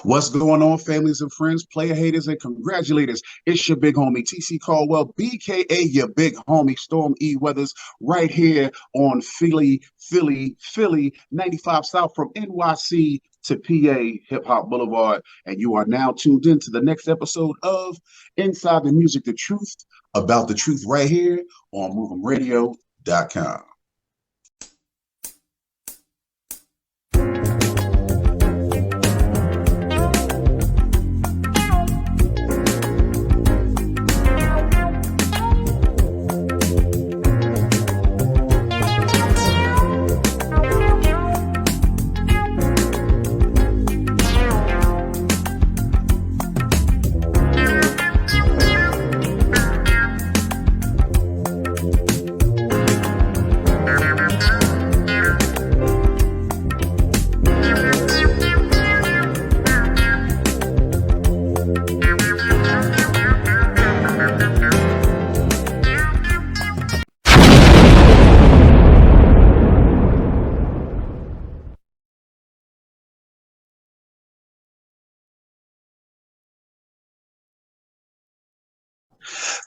What's going on, families and friends, player haters and congratulators? It's your big homie, TC Caldwell, BKA your big homie, Storm E. Weathers, right here on Philly, 95 South from NYC to PA Hip Hop Boulevard. And you are now tuned in to the next episode of Inside the Music, the Truth About the Truth, right here on MovemRadio.com.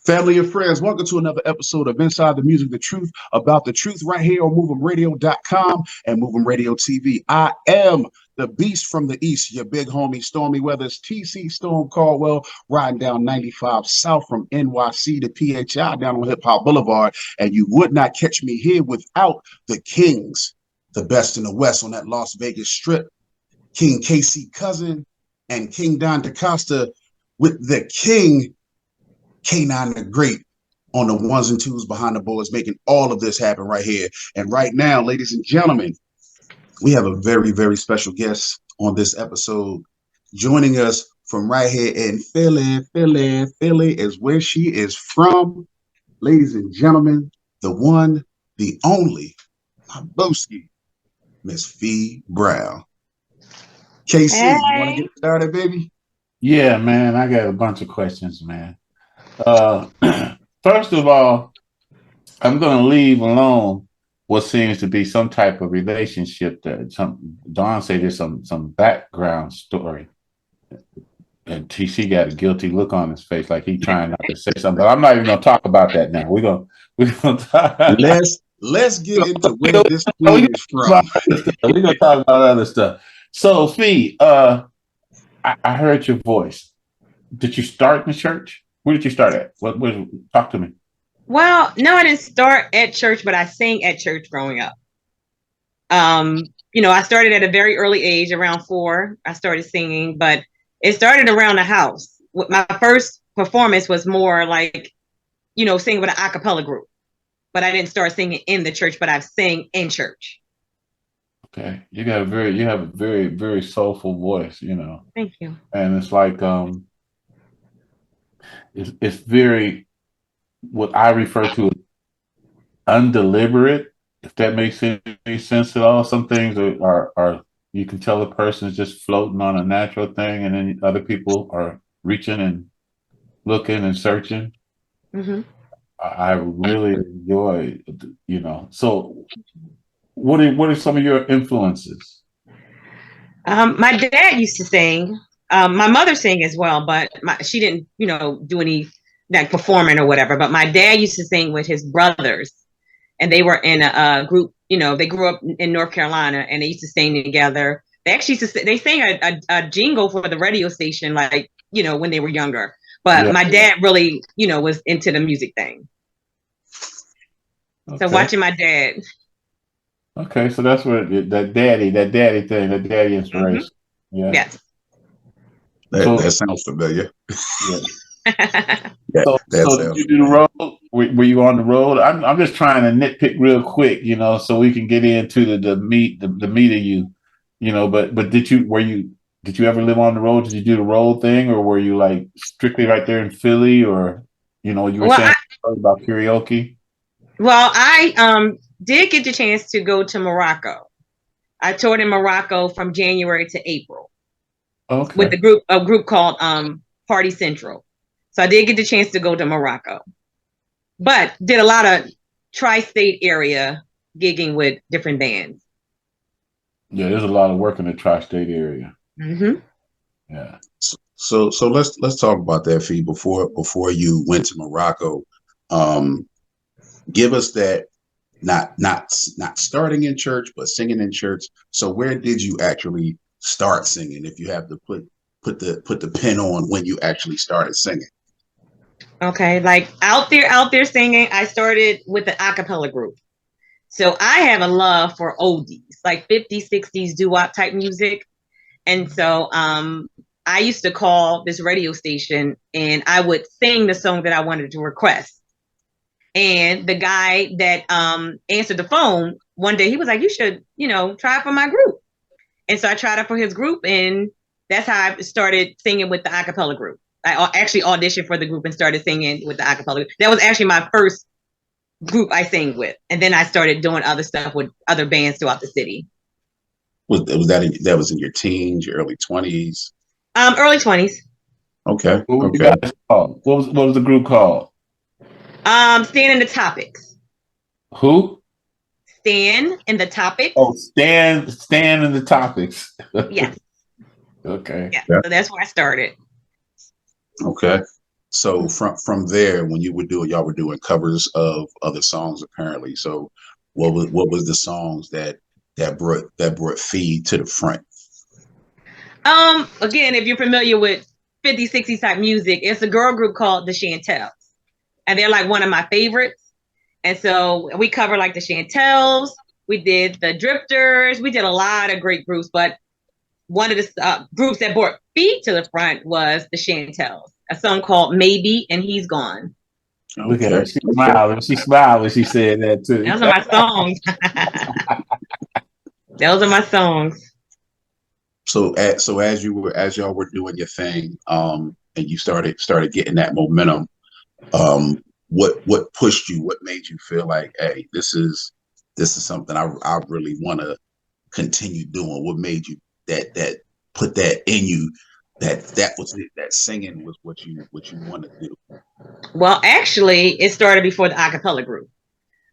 Family and friends, welcome to another episode of Inside the Music, the Truth About the Truth, right here on MovemRadio.com and Movem Radio TV. I am the beast from the east, your big homie, Stormy Weathers, TC Storm Caldwell, riding down 95 South from NYC to PHI down on Hip Hop Boulevard. And you would not catch me here without the Kings, the best in the West on that Las Vegas Strip, King KC Cousin and King Don DaCosta with the King K9 the Great on the ones and twos behind the boards, making all of this happen right here. And right now, ladies and gentlemen, we have a very, very special guest on this episode. Joining us from right here in Philly is where she is from. Ladies and gentlemen, the one, the only, my broski, Miss Phee Brown. KC, You want to get started, baby? Yeah, man, I got a bunch of questions, man. First of all, I'm going to leave alone what seems to be some type of relationship that Don said there's some background story. And TC got a guilty look on his face, like he trying not to say something. But I'm not even going to talk about that now. We're gonna talk. Let's get into where this queen is from. We're going to talk about other stuff. So, Phee, I heard your voice. Did you start in the church? Where did you start at? Talk to me. Well, no, I didn't start at church, but I sang at church growing up. I started at a very early age, around 4. I started singing, but it started around the house. My first performance was more like, singing with an a cappella group. But I didn't start singing in the church, but I've sang in church. Okay. You have a very, very soulful voice, Thank you. And it's like it's very, what I refer to as undeliberate, if that makes any sense at all. Some things are you can tell a person is just floating on a natural thing, and then other people are reaching and looking and searching. Mm-hmm. I really enjoy, So what are some of your influences? My dad used to sing. My mother sang as well, but she didn't, do any like performing or whatever. But my dad used to sing with his brothers, and they were in a group. They grew up in North Carolina, and they used to sing together. They actually they sang a jingle for the radio station, like when they were younger. But yeah. My dad really, was into the music thing. Okay. So watching my dad. Okay, so that's what that daddy thing, that daddy inspiration. Mm-hmm. Yeah. Yes. That sounds familiar. Yeah. So did you do the road? Were you on the road? I'm just trying to nitpick real quick, so we can get into the meat of you, But did you ever live on the road? Did you do the road thing, or were you like strictly right there in Philly, or you were saying about karaoke? Well, I did get the chance to go to Morocco. I toured in Morocco from January to April. Okay. With a group called Party Central. So I did get the chance to go to Morocco, but did a lot of tri-state area gigging with different bands. Yeah, there's a lot of work in the tri-state area. Mm-hmm. Yeah. So let's talk about that, Phee. Before you went to Morocco, give us that, not starting in church, but singing in church. So where did you actually start singing? If you have to put the pin on when you actually started singing. Okay, like out there singing, I started with the a cappella group. So I have a love for oldies, like 50s, 60s doo-wop type music. And so I used to call this radio station and I would sing the song that I wanted to request. And the guy that answered the phone one day, he was like, you should, try for my group. And so I tried it for his group, and that's how I started singing with the a cappella group. I actually auditioned for the group and started singing with the a cappella group. That was actually my first group I sang with. And then I started doing other stuff with other bands throughout the city. Was that was in your teens, your early 20s? Early 20s. Okay. What was Okay. you guys called? What was the group called? Stan and the Topics. Who? Stan and the Topics. Oh, Stan and the Topics. Yes. Okay. Yeah. So that's where I started. Okay. So from there, when you y'all were doing covers of other songs, apparently. So what was the songs that brought Phee to the front? Again, if you're familiar with 50s, 60s type music, it's a girl group called the Chantels. And they're like one of my favorites. And so we cover like the Chantels. We did the Drifters. We did a lot of great groups. But one of the groups that brought Phee to the front was the Chantels. A song called Maybe and He's Gone. Look at her. She smiled. She smiled when she said that too. Those are my songs. Those are my songs. So as y'all were doing your thing, and you started getting that momentum, what pushed you? What made you feel like, hey, this is something I really want to continue doing? What made you that put that in you? That was it. That singing was what you want to do. Well, actually, it started before the a cappella group.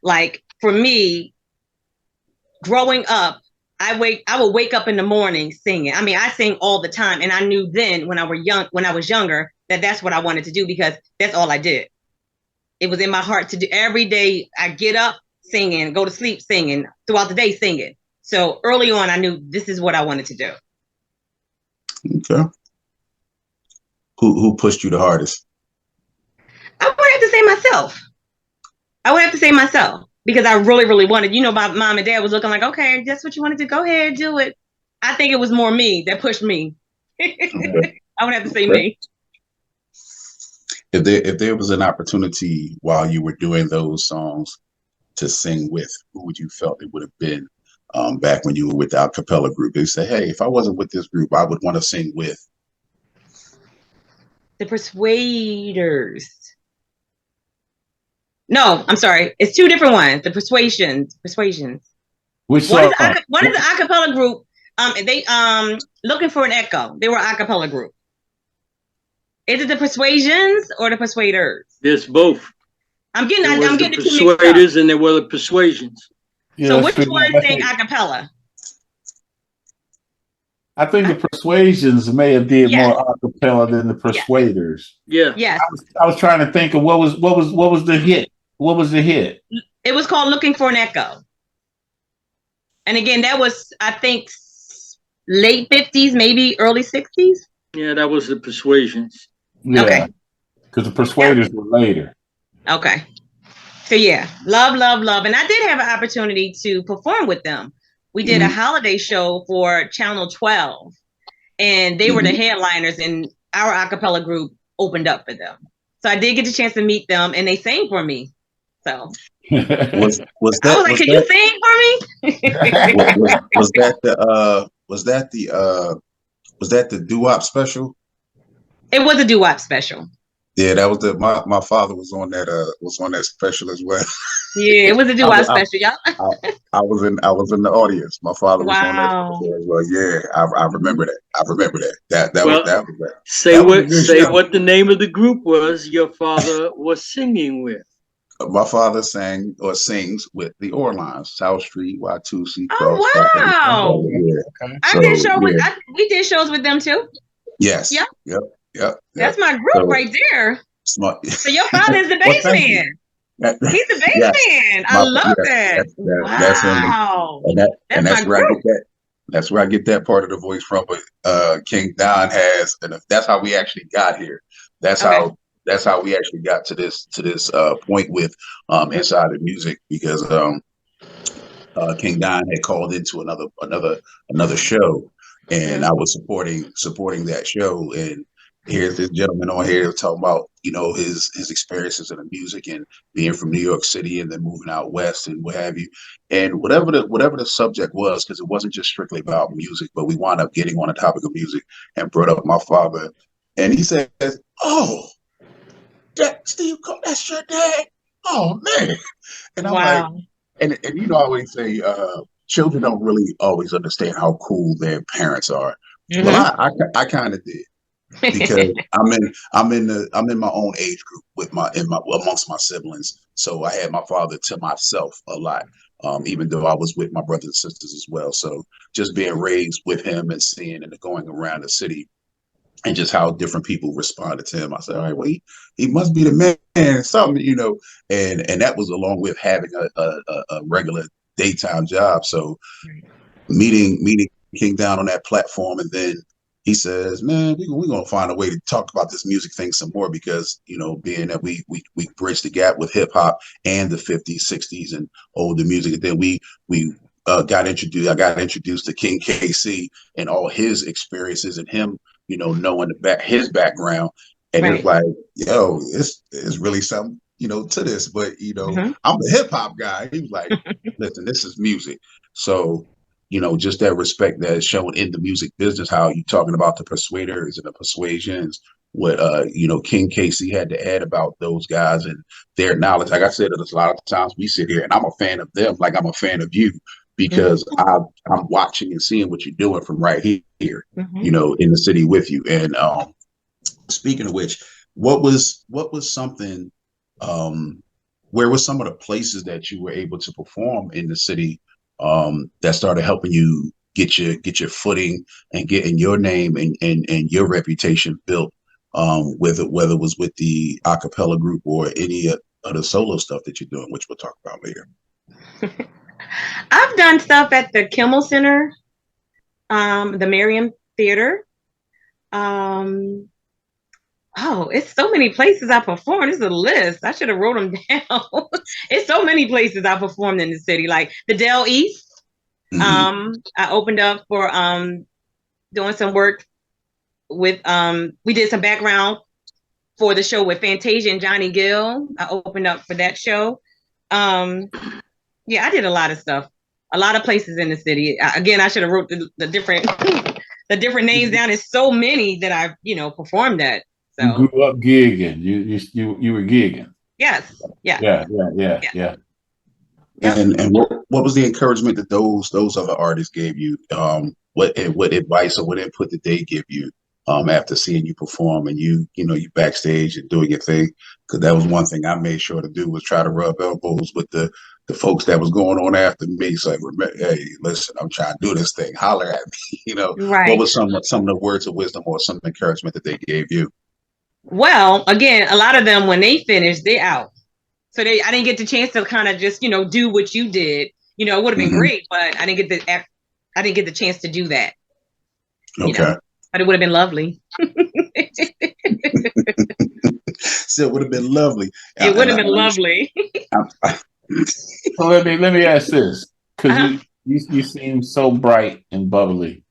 Like for me, growing up, I would wake up in the morning singing. I mean, I sing all the time, and I knew then when I was younger, that's what I wanted to do because that's all I did. It was in my heart to do. Every day I get up singing, go to sleep singing, throughout the day singing. So early on, I knew this is what I wanted to do. Okay. Who pushed you the hardest? I would have to say myself. Because I really, really wanted, my mom and dad was looking like, okay, that's what you wanted to go ahead, do it. I think it was more me that pushed me. Okay. I would have to say me. If there was an opportunity while you were doing those songs to sing with, who would you felt it would have been back when you were with the a cappella group? They say, hey, if I wasn't with this group, I would want to sing with the Persuaders. No, I'm sorry. It's two different ones. The Persuasions. Which one song? One is the a cappella group. They Looking for an Echo. They were a cappella group. Is it the Persuasions or the Persuaders? There's both. I'm getting the Persuaders and there were the Persuasions. Yeah, so which one sang a cappella? I think the Persuasions may have did more a cappella than the Persuaders. Yeah. Yes. I was trying to think of what was the hit. What was the hit? It was called Looking for an Echo. And again, that was, I think, late 50s, maybe early 60s. Yeah, that was the Persuasions. Yeah. Okay. Because the Persuaders were later. Okay. So yeah, love. And I did have an opportunity to perform with them. We did a holiday show for Channel 12, and they were the headliners, and our a cappella group opened up for them. So I did get the chance to meet them, and they sang for me. So was that? I was like, "Can you sing for me?" Was that the doo-wop special? It was a doo-wop special. Yeah, that was my father was on that special as well. Yeah, it was a doo-wop special, y'all. I was in the audience. My father was on that special as well. Yeah, I remember that. That was that. Say what the name of the group was your father was singing with. My father sang or sings with the Orlines, South Street, Watusi. Oh wow! Yeah. I did show with we did shows with them too. Yes. Yep. Yep. That's my group So right there. smart. So your father's the Well, bass thank you. man. He's the bass Yes, man. I love yes, that. that's him, Wow. and That's my that's where I group. get that. That's where I get that part of the voice from. But King Don has, and that's how we actually got here. That's Okay. how we actually got to this point with Inside the Music, because King Don had called into another show, and I was supporting that show. And here's this gentleman on here talking about his experiences in the music and being from New York City and then moving out west and what have you, and whatever the subject was, because it wasn't just strictly about music, but we wound up getting on the topic of music and brought up my father, and he says, "Oh, that Steve, that's your dad? Oh man!" And I'm like. Wow. And I always say, children don't really always understand how cool their parents are. Well, I kind of did, because I'm in my own age group with amongst my siblings. So I had my father to myself a lot, even though I was with my brothers and sisters as well. So just being raised with him and seeing and going around the city and just how different people responded to him. I said, all right, well, he must be the man, something, and that was along with having a regular daytime job. So meeting King Down on that platform, and then he says, man, we're gonna find a way to talk about this music thing some more, because being that we bridge the gap with hip hop and the 50s, 60s, and older music, and then we got introduced. I got introduced to King KC and all his experiences, and him, knowing his background, and Right. it's like, yo, it's really something, to this. But I'm the hip hop guy. He was like, listen, this is music. So, just that respect that is shown in the music business. How you talking about the persuaders and the persuasions? What King Casey had to add about those guys and their knowledge. Like I said, there's a lot of times we sit here and I'm a fan of them, like I'm a fan of you, because I'm watching and seeing what you're doing from right here, in the city with you. And speaking of which, what was something, where was some of the places that you were able to perform in the city that started helping you get your footing and getting your name and your reputation built, whether it was with the a cappella group or any of the solo stuff that you're doing, which we'll talk about later? I've done stuff at the Kimmel Center, the Merriam Theater. It's so many places I performed. It's a list. I should have wrote them down. It's so many places I performed in the city, like the Del East. I opened up for doing some work with we did some background for the show with Fantasia and Johnny Gill. I opened up for that show. Yeah, I did a lot of stuff. A lot of places in the city. Again, I should have wrote the different the different names down. There's so many that I've performed at. So you grew up gigging. You were gigging. Yes. Yeah. And what was the encouragement that those other artists gave you? What advice or what input did they give you after seeing you perform and you backstage and doing your thing? Because that was one thing I made sure to do, was try to rub elbows with the folks that was going on after me. So like, hey, listen, I'm trying to do this thing. Holler at me. Right. What was some of the words of wisdom or some encouragement that they gave you? Well, again, a lot of them, when they finished, they out. So I didn't get the chance to kind of just, do what you did. It would have been great, but I didn't get the chance to do that. Okay. But it would have been lovely. So it would have been lovely. It would have been lovely. So let me ask this, because you seem so bright and bubbly.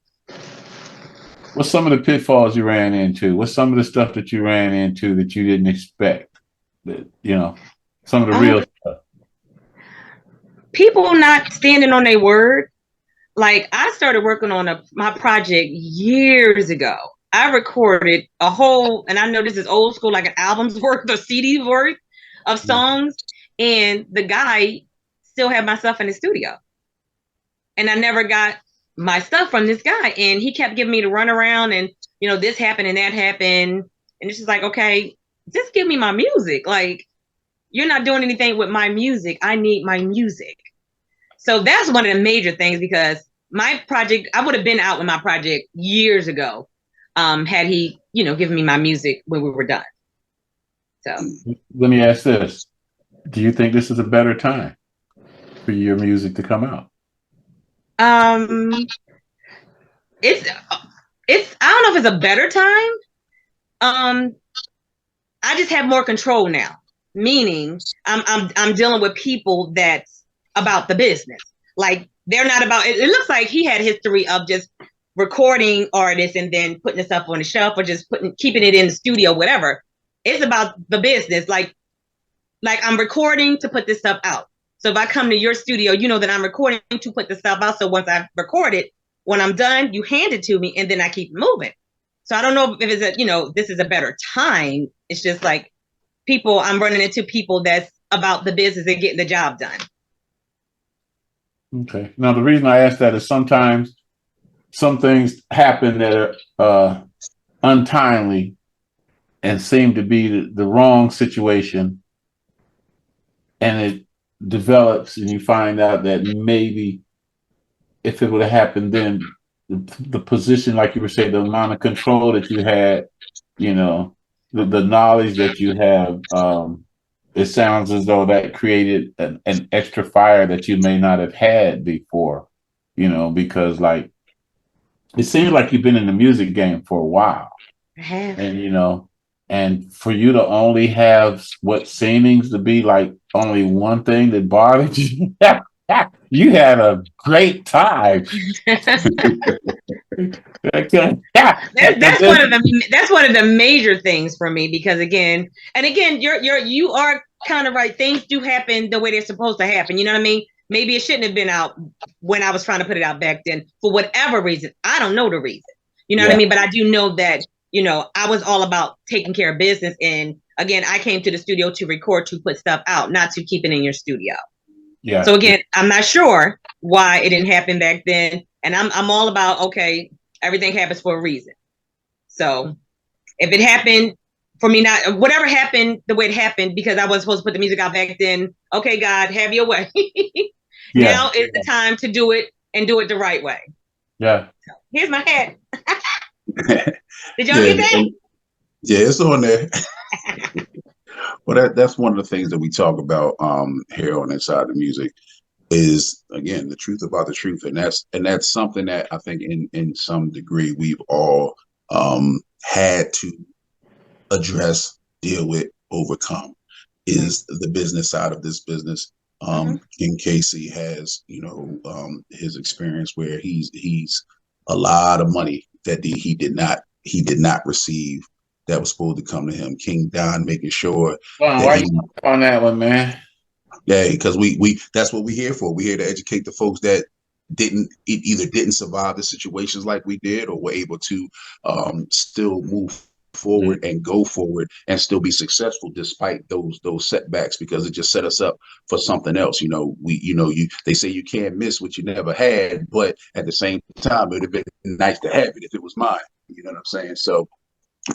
What's some of the pitfalls you ran into? What's some of the stuff that you ran into that you didn't expect? That some of the real stuff. People not standing on their word. Like, I started working on my project years ago. I recorded a whole, and I know this is old school, like an album's worth or CD worth of songs, and the guy still had my stuff in the studio. And I never got my stuff from this guy, and he kept giving me the runaround, and this happened and that happened, and it's just like, okay, just give me my music. Like, you're not doing anything with my music. I need my music. So that's one of the major things, because my project, I would have been out with my project years ago. had he, given me my music when we were done. So let me ask this. Do you think this is a better time for your music to come out? It's I don't know if it's a better time. I just have more control now. Meaning I'm dealing with people that's about the business. Like they're not about it. It looks like he had history of just recording artists and then putting the stuff on the shelf or just keeping it in the studio, whatever. It's about the business. Like I'm recording to put this stuff out. So if I come to your studio, you know that I'm recording to put the stuff out. So once I've recorded, when I'm done, you hand it to me and then I keep moving. So I don't know if it's this is a better time. It's just like I'm running into people that's about the business and getting the job done. Okay. Now, the reason I ask that is sometimes some things happen that are untimely and seem to be the wrong situation. And it develops and you find out that maybe if it would have happened then, the position, like you were saying, the amount of control that you had, the knowledge that you have, it sounds as though that created an extra fire that you may not have had before, because like it seems like you've been in the music game for a while. I have. And and for you to only have what seems to be like only one thing that bothered you, you had a great time. That's one of the major things for me, because again, you are kind of right. Things do happen the way they're supposed to happen. You know what I mean? Maybe it shouldn't have been out when I was trying to put it out back then for whatever reason. I don't know the reason. You know what I mean? But I do know that, I was all about taking care of business. And again, I came to the studio to record, to put stuff out, not to keep it in your studio. Yeah. So again, I'm not sure why it didn't happen back then. And I'm all about, okay, everything happens for a reason. So if it happened for me, whatever happened the way it happened, because I wasn't supposed to put the music out back then. Okay, God, have your way. Now is the time to do it and do it the right way. Yeah. So, here's my hat. Did y'all get that? Yeah, it's on there. Well, that's one of the things that we talk about here on Inside the Music is, again, the truth about the truth. And that's something that I think in some degree we've all had to address, deal with, overcome, is the business side of this business. King Casey has, his experience where he's a lot of money that he did not receive that was supposed to come to him. King Don making sure. Why you on that one, man? Yeah, because we that's what we're here for. We're here to educate the folks that either didn't survive the situations like we did, or were able to still move forward and go forward and still be successful despite those setbacks, because it just set us up for something else. They say you can't miss what you never had, but at the same time, it would have been nice to have it if it was mine. You know what I'm saying? So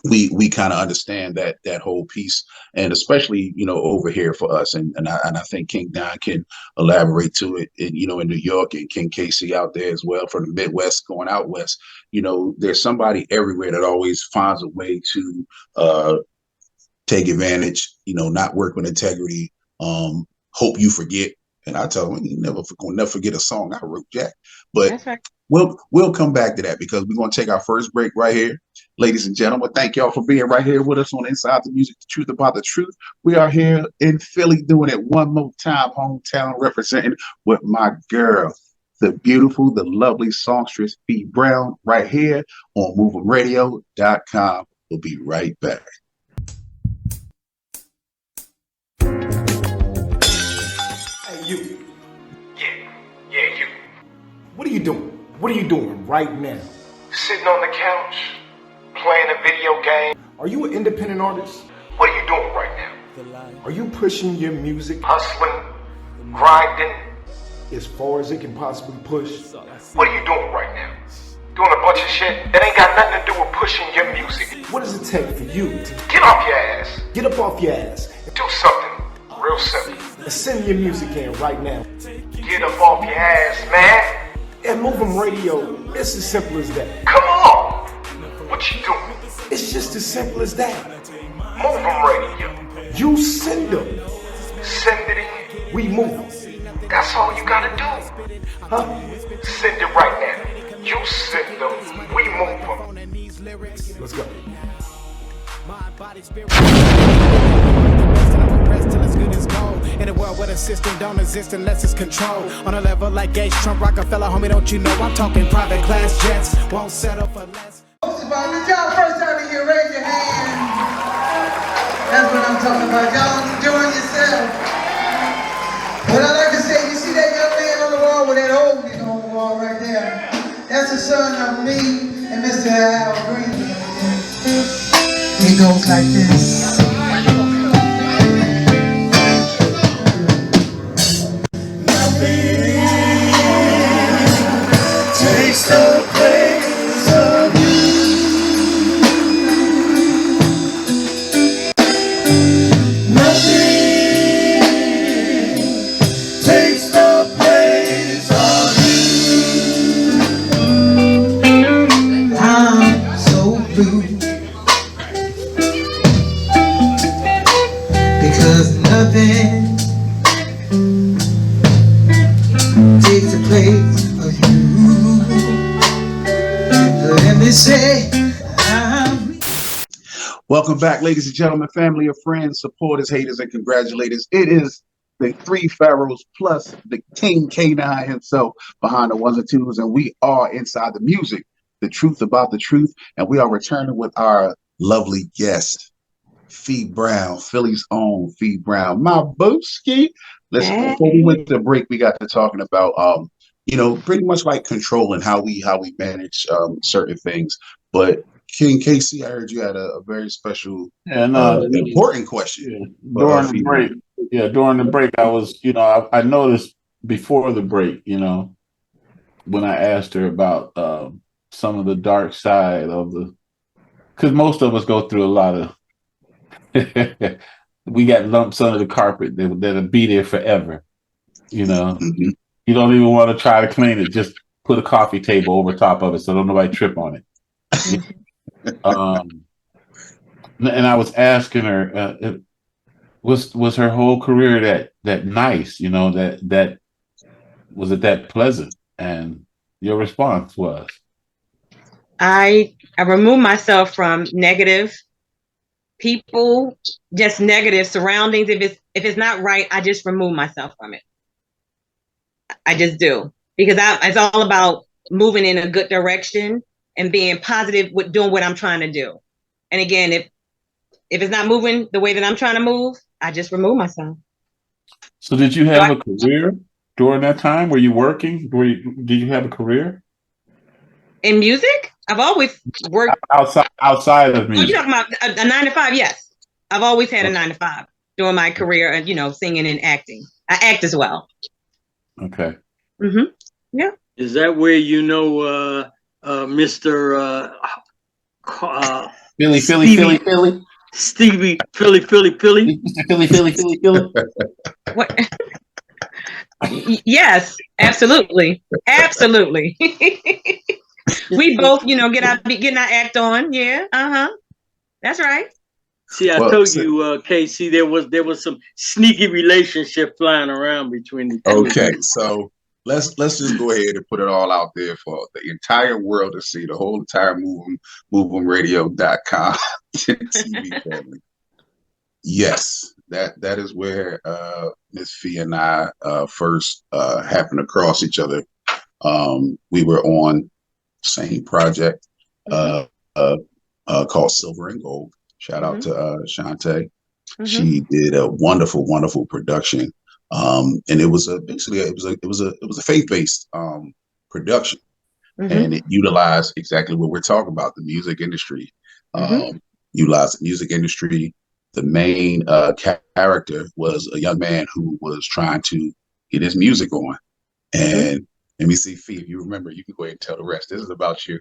we kind of understand that whole piece, and especially over here for us, and I think King Don can elaborate to it. In New York, and King Casey out there as well, from the Midwest going out west. There's somebody everywhere that always finds a way to take advantage. Not work with integrity. Hope you forget, and I tell them, you never forget a song I wrote, Jack. But that's right. We'll come back to that, because we're going to take our first break right here. Ladies and gentlemen, thank y'all for being right here with us on Inside the Music, the truth about the truth. We are here in Philly doing it one more time, hometown, representing with my girl, the beautiful, the lovely songstress Phee Brown, right here on MovemRadio.com. We'll be right back. Hey, you. Yeah, you. What are you doing? What are you doing right now? Sitting on the couch, playing a video game. Are you an independent artist? What are you doing right now? Are you pushing your music? Hustling, grinding. As far as it can possibly push? What are you doing right now? Doing a bunch of shit that ain't got nothing to do with pushing your music. What does it take for you to get off your ass? Get up off your ass. Do something real simple. And send your music in right now. Get up off your ass, man. At Movem Radio, it's as simple as that. Come on! What What you doing? It's just as simple as that. Mov'em Radio. You send them. Send it in. We move. That's all you gotta do. Huh? Send it right now. You send them. We move them. Let's go. In a world where the system don't exist unless it's controlled. On a level like Gates, Trump, Rockefeller, homie, don't you know I'm talking private class jets. Won't settle for less. Did y'all first time in here, raise your hand. That's what I'm talking about. Y'all enjoying yourself. But I like to say, you see that young man on the wall with that oldie on the wall right there? That's the son of me and Mr. Al Green. It goes like this. Takes the place of you. Nothing takes the place of you. I'm so blue because nothing takes the place of you. Let me say, Welcome back, ladies and gentlemen, family of friends, supporters, haters, and congratulators. It is the three pharaohs plus the King K9 himself behind the ones and twos, and we are inside the music, the truth about the truth, and we are returning with our lovely guest, Phee Brown, Philly's own Phee Brown. My booski. Listen, before we went to break, we got to talking about pretty much like controlling how we manage certain things. But King Casey, I heard you had a very special important question. During the break. Yeah, during the break, I was, I noticed before the break, when I asked her about some of the dark side of because most of us go through a lot of we got lumps under the carpet that'll be there forever. Mm-hmm. You don't even want to try to clean it. Just put a coffee table over top of it so don't nobody trip on it. And I was asking her, was her whole career that nice? That was it that pleasant? And your response was, I remove myself from negative people, just negative surroundings. If it's not right, I just remove myself from it. I just do, because it's all about moving in a good direction and being positive with doing what I'm trying to do. And again, if it's not moving the way that I'm trying to move, I just remove myself. So did you have a career during that time? Were you working? Did you have a career? In music? I've always worked outside of music. Oh, you're talking about a 9 to 5? Yes. I've always had a 9 to 5 during my career and, singing and acting. I act as well. Okay. Mm-hmm. Yeah. Is that where Mr. Philly? Stevie, Philly. Philly. What? Yes, absolutely. Absolutely. We both, getting our act on. Yeah. That's right. See, I told you, Casey, there was some sneaky relationship flying around between the two. Okay, so let's just go ahead and put it all out there for the entire world to see, the whole entire Movemradio.com TV family. Yes, that is where Miss Phee and I first happened to cross each other. We were on the same project called Silver and Gold. Shout out to Shantae. Mm-hmm. She did a wonderful, wonderful production. And it was a faith-based production. Mm-hmm. And it utilized exactly what we're talking about, the music industry. Utilized the music industry. The main character was a young man who was trying to get his music on. And let me see, Phee, if you remember, you can go ahead and tell the rest. This is about you.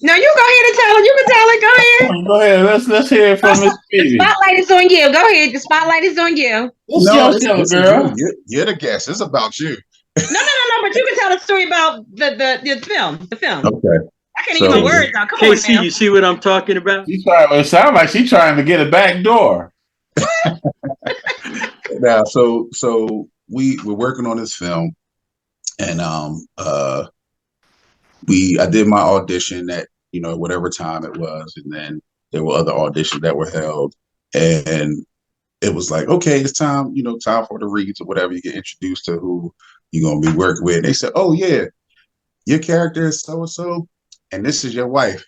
No, you go ahead and tell it. You can tell it. Go ahead. Go ahead. Let's hear it from Miss Phee. The spotlight is on you. Go ahead. The spotlight is on you. It's girl. You're the guest. It's about you. No. But you can tell the story about the film. The film. Okay. I can't even get my words out. Come on KC, now. you see what I'm talking about? It sounds like she's trying to get a back door. Now, so we're working on this film, and I did my audition at whatever time it was, and then there were other auditions that were held, and it was like, okay, it's time, time for the reads or whatever. You get introduced to who you're gonna be working with. And they said, oh yeah, your character is so and so, and this is your wife.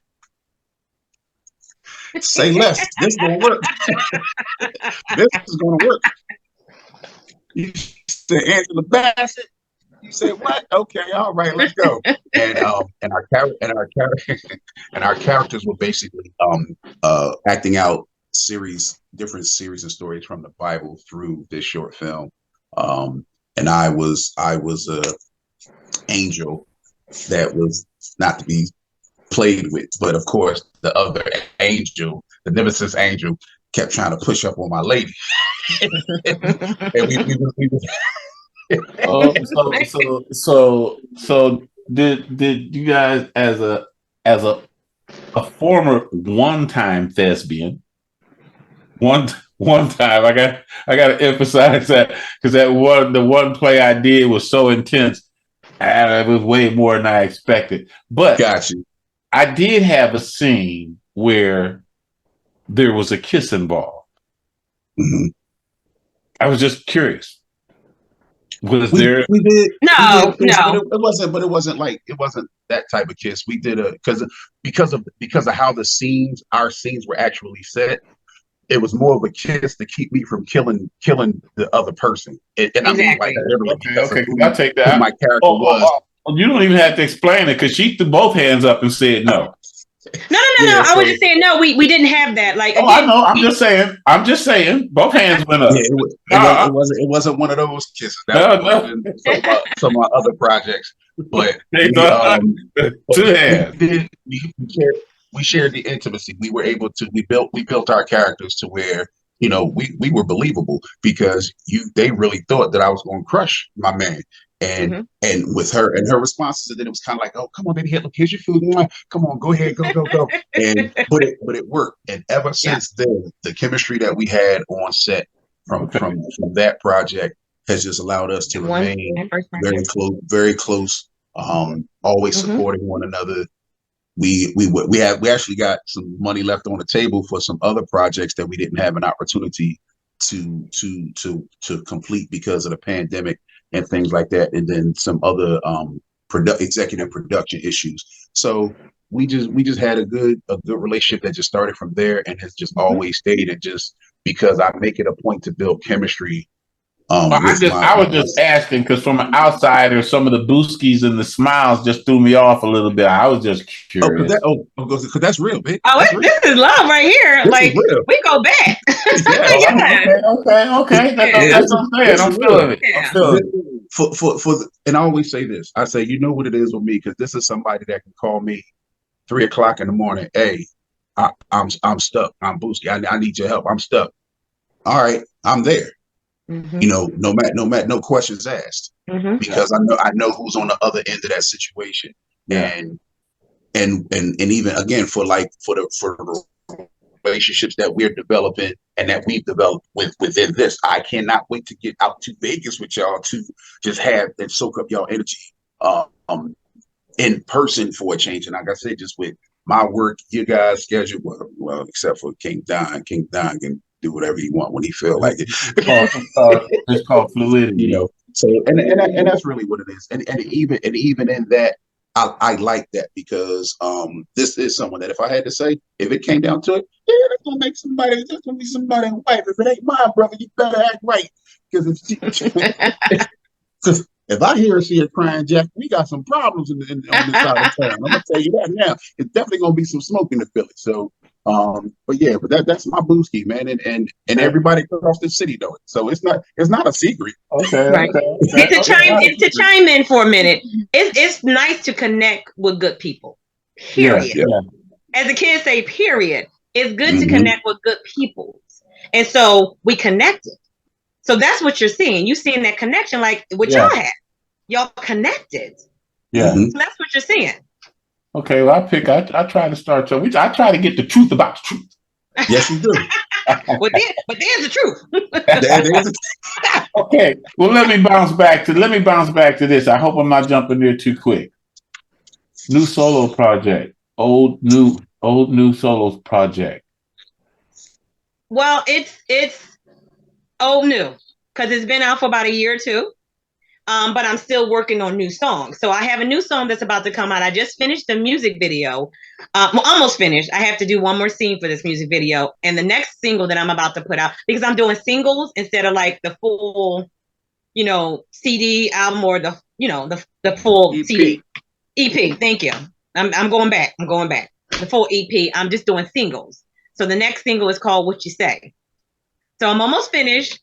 Say less. This is gonna work. This is gonna work. You said Angela Bassett. You said what? Okay, all right, let's go. And our characters were basically acting out different series of stories from the Bible through this short film. And I was a angel that was not to be played with, but of course the other angel, the nemesis angel, kept trying to push up on my lady. And so did you guys as a former one-time thespian, one time, I got to emphasize that, because the one play I did was so intense, and it was way more than I expected. But got you. I did have a scene where there was a kiss involved. Mm-hmm. I was just curious. Was We did No. But it wasn't that type of kiss. We did because of how our scenes were actually set. It was more of a kiss to keep me from killing the other person. And I mean, like, okay. I'll take that. My character was. You don't even have to explain it, because she threw both hands up and said no. No. I was just saying no. We didn't have that. Like, again, I know. I'm just saying. Both hands went up. Yeah, it wasn't one of those kisses. That was some of my other projects. But two hands. We shared the intimacy. We were able to. We built our characters to where we were believable, because they really thought that I was going to crush my man. And with her and her responses, and then it was kind of like, oh, come on, baby, look, here's your food. Come on, go ahead, go. And but it worked. And ever since then, the chemistry that we had on set from that project has just allowed us to remain very close, always supporting one another. We actually got some money left on the table for some other projects that we didn't have an opportunity to complete because of the pandemic and things like that, and then some other executive production issues. So we just had a good relationship that just started from there and has just always stayed. And just because I make it a point to build chemistry. I was just asking because from an outsider, some of the booskies and the smiles just threw me off a little bit. I was just curious. Because that's real, big. This is love right here. Like, we go back. Okay. That's what I'm saying. I'm feeling it. And I always say this. I say, you know what it is with me, because this is somebody that can call me 3 o'clock in the morning. Hey, I'm stuck. I'm boosky. I need your help. I'm stuck. All right, I'm there. No questions asked, because I know who's on the other end of that situation. And even again for the relationships that we're developing and that we've developed within this, I cannot wait to get out to Vegas with y'all to just have and soak up y'all energy in person for a change. And like I said, just with my work, you guys schedule well, except for King Don. King Don can do whatever he want when he feel like it. It's called fluidity, So and that's really what it is. And even in that, I like that, because this is someone that if I had to say, if it came down to it, that's gonna make somebody. That's gonna be somebody's wife. If it ain't mine, brother, you better act right. Because if I hear her see her crying, Jack, we got some problems on this side of town. I'm gonna tell you that now. It's definitely gonna be some smoke in the Philly. So, but that's my booski, man, and everybody across the city know it. So it's not a secret. Okay, right. And to chime in for a minute, it's nice to connect with good people. Period. Yeah. As the kids say, period. It's good to connect with good people, and so we connected. So that's what you're seeing. You're seeing that connection, like what y'all had. Y'all connected. Yeah. So that's what you're seeing. Okay, well, I try to start so I try to get the truth about the truth. Yes, you do. But there's the truth. There's Okay, well, let me bounce back to this. I hope I'm not jumping there too quick. New solo project, old new solo project. Well, it's old new because it's been out for about a year or two. But I'm still working on new songs. So I have a new song that's about to come out. I just finished the music video. Well, almost finished. I have to do one more scene for this music video. And the next single that I'm about to put out, because I'm doing singles instead of like the full, CD album or the full EP. CD. EP, thank you. I'm going back. The full EP, I'm just doing singles. So the next single is called What You Say. So I'm almost finished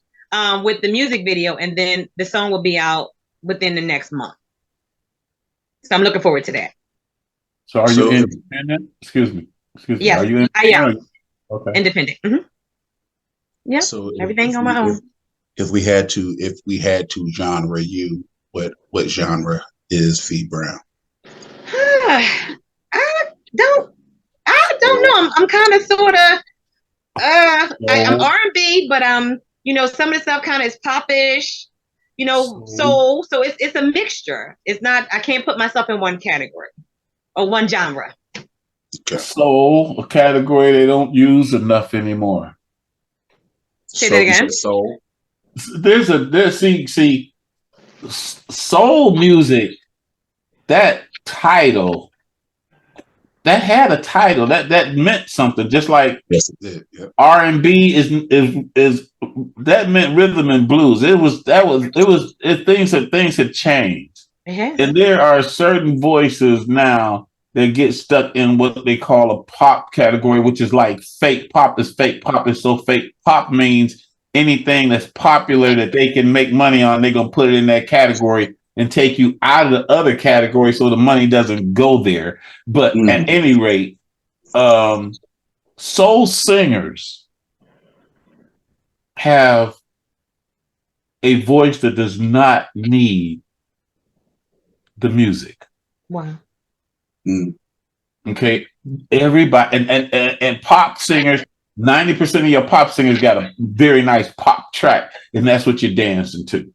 with the music video, and then the song will be out within the next month. So I'm looking forward to that. So are you independent? Excuse me. Yes, Are you independent? Okay. Independent. Mm-hmm. Yeah. So everything on my own. If we had to genre you, what genre is Phee Brown? I don't know. I'm kind of sort of I'm R&B, but some of the stuff kind of is popish, soul. So it's a mixture. It's not, I can't put myself in one category or one genre. Okay. Soul, a category they don't use enough anymore. Say that again. Soul. See, soul music, that title, that had a title that meant something, just like yes, it did. Yep. R&B is that meant rhythm and blues. Things had changed. And there are certain voices now that get stuck in what they call a pop category, which is like fake pop is fake pop is so fake. Pop means anything that's popular that they can make money on, they're gonna put it in that category and take you out of the other category so the money doesn't go there. But at any rate, soul singers have a voice that does not need the music. Wow. Okay. Everybody and pop singers, 90% of your pop singers got a very nice pop track, and that's what you're dancing to.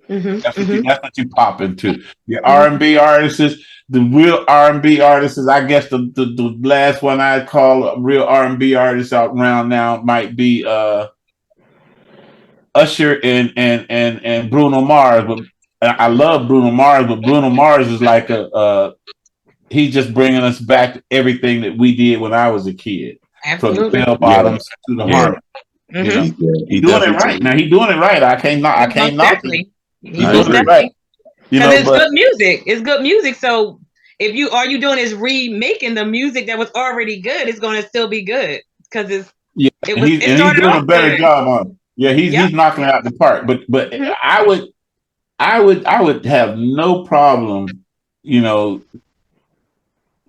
That's what you pop into. Your R&B artists, the real R&B artists, I guess the last one I'd call a real R&B artist out around now might be Usher and Bruno Mars. But I love Bruno Mars, but Bruno Mars is like he's just bringing us back to everything that we did when I was a kid. Absolutely. From the bell bottoms to the harmony. He's doing it right. Now he's doing it right. I can't knock it. He's doing it right. Because it's good music. It's good music. So if all you doing is remaking the music that was already good, it's going to still be good because he's doing a better job on it. Yeah, he's knocking it out the park. But I would have no problem,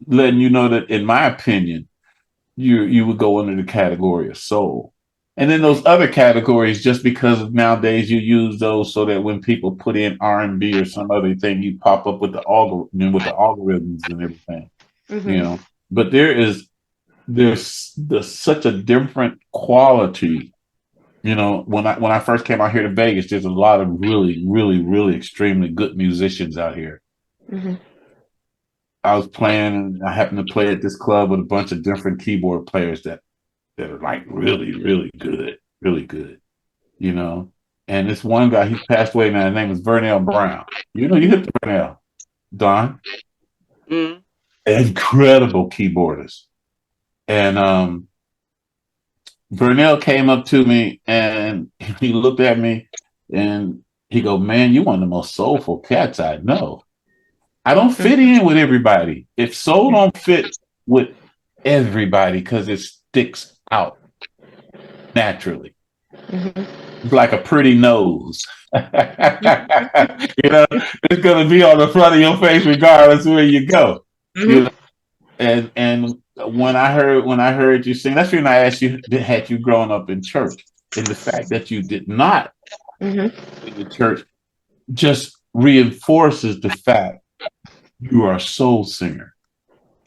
letting you know that in my opinion, you would go under the category of soul. And then those other categories, just because nowadays you use those so that when people put in R&B or some other thing, you pop up with the algorithms and everything, But there's such a different quality. When I first came out here to Vegas, there's a lot of really, really, really extremely good musicians out here. I was playing, and I happened to play at this club with a bunch of different keyboard players that are like really, really good, And this one guy, he passed away now. His name is Vernell Brown. You hit the Vernell, Don. Incredible keyboardist. And Vernell came up to me and he looked at me and he go, "Man, you one of the most soulful cats I know. I don't fit in with everybody. If soul don't fit with everybody because it sticks out naturally. It's like a pretty nose. It's gonna be on the front of your face regardless of where you go. And when I heard you sing, that's when I asked you, had you grown up in church? And the fact that you did not in the church just reinforces the fact you are a soul singer.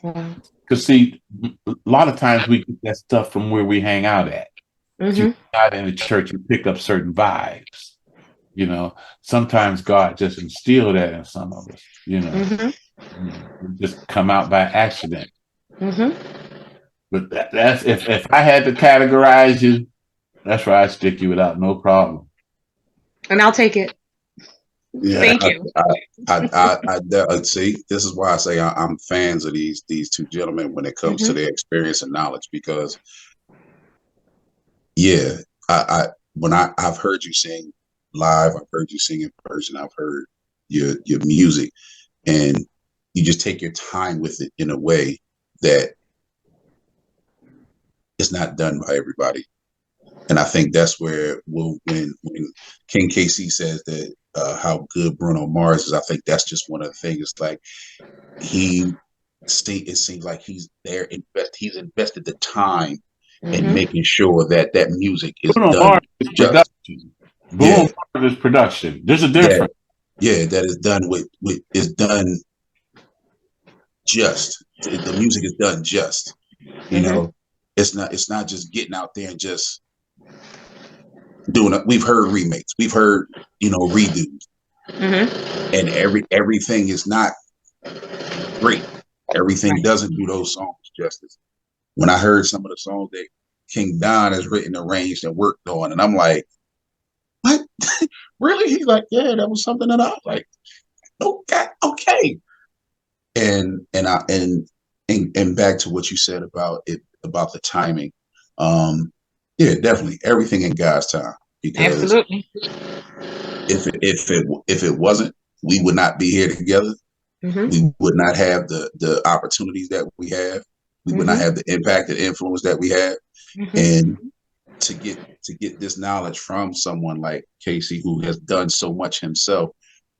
Because see, a lot of times we get that stuff from where we hang out at. You out in the church, you pick up certain vibes. You know, sometimes God just instilled that in some of us. You know, just come out by accident. But that's if I had to categorize you, that's where I stick you without no problem. And I'll take it. Yeah, Thank you. I see. This is why I say I'm fans of these two gentlemen when it comes to their experience and knowledge. Because, yeah, I've heard you sing live, I've heard you sing in person, I've heard your music, and you just take your time with it in a way that it's not done by everybody. And I think that's where when King KC says that how good Bruno Mars is, I think that's just one of the things. Like it seems like he's there. He's invested the time in making sure that music is Bruno done. Mars is production. Bruno Mars is production. There's a difference. Yeah, that is done is done just. The music is done just. You know, it's not just getting out there and just doing it. We've heard remakes, we've heard redos, and everything is not great. Everything doesn't do those songs justice. When I heard some of the songs that King Don has written, arranged, and worked on, and I'm like, what? Really? He's like, yeah, that was something that I was like, okay. And back to what you said about the timing. Yeah, definitely everything in God's time. Because absolutely. If it wasn't, we would not be here together. We would not have the opportunities that we have. We would not have the impact and influence that we have. And to get this knowledge from someone like Casey, who has done so much himself,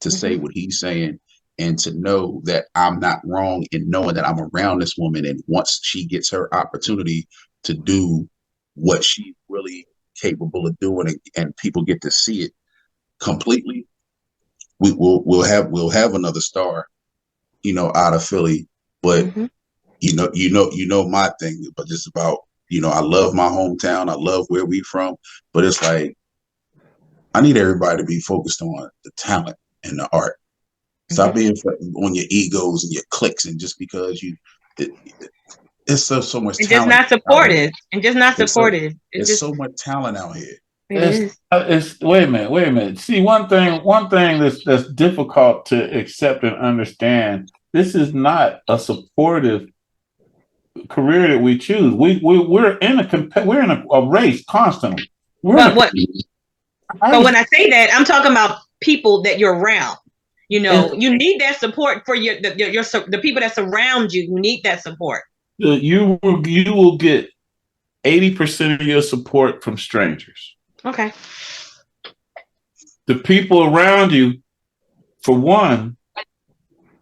to say what he's saying, and to know that I'm not wrong in knowing that I'm around this woman, and once she gets her opportunity to do what she's really capable of doing, and people get to see it completely, we'll have another star, out of Philly. But you know my thing, but it's about, I love my hometown, I love where we from, but it's like I need everybody to be focused on the talent and the art. Stop being on your egos and your clicks, and just because it's so much and talent. Just not supportive. And just not supportive. There's just so much talent out here. It's wait a minute. See, one thing that's difficult to accept and understand. This is not a supportive career that we choose. We're in a race constantly. But when I say that, I'm talking about people that you're around. You need that support for the people that surround you. You need that support. You will get 80% of your support from strangers. Okay. The people around you, for one,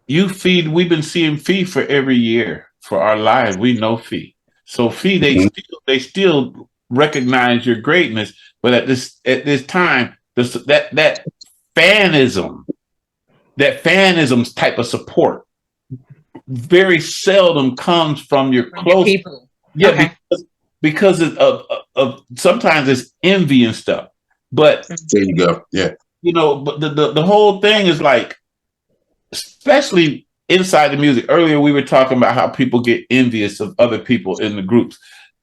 we've been seeing Phee for every year for our lives. We know Phee. So Phee, they still recognize your greatness, but at this time, that fanism type of support very seldom comes from your close people. Yeah, okay. because of sometimes it's envy and stuff. But there you go. Yeah. But the whole thing is like, especially inside the music. Earlier we were talking about how people get envious of other people in the groups.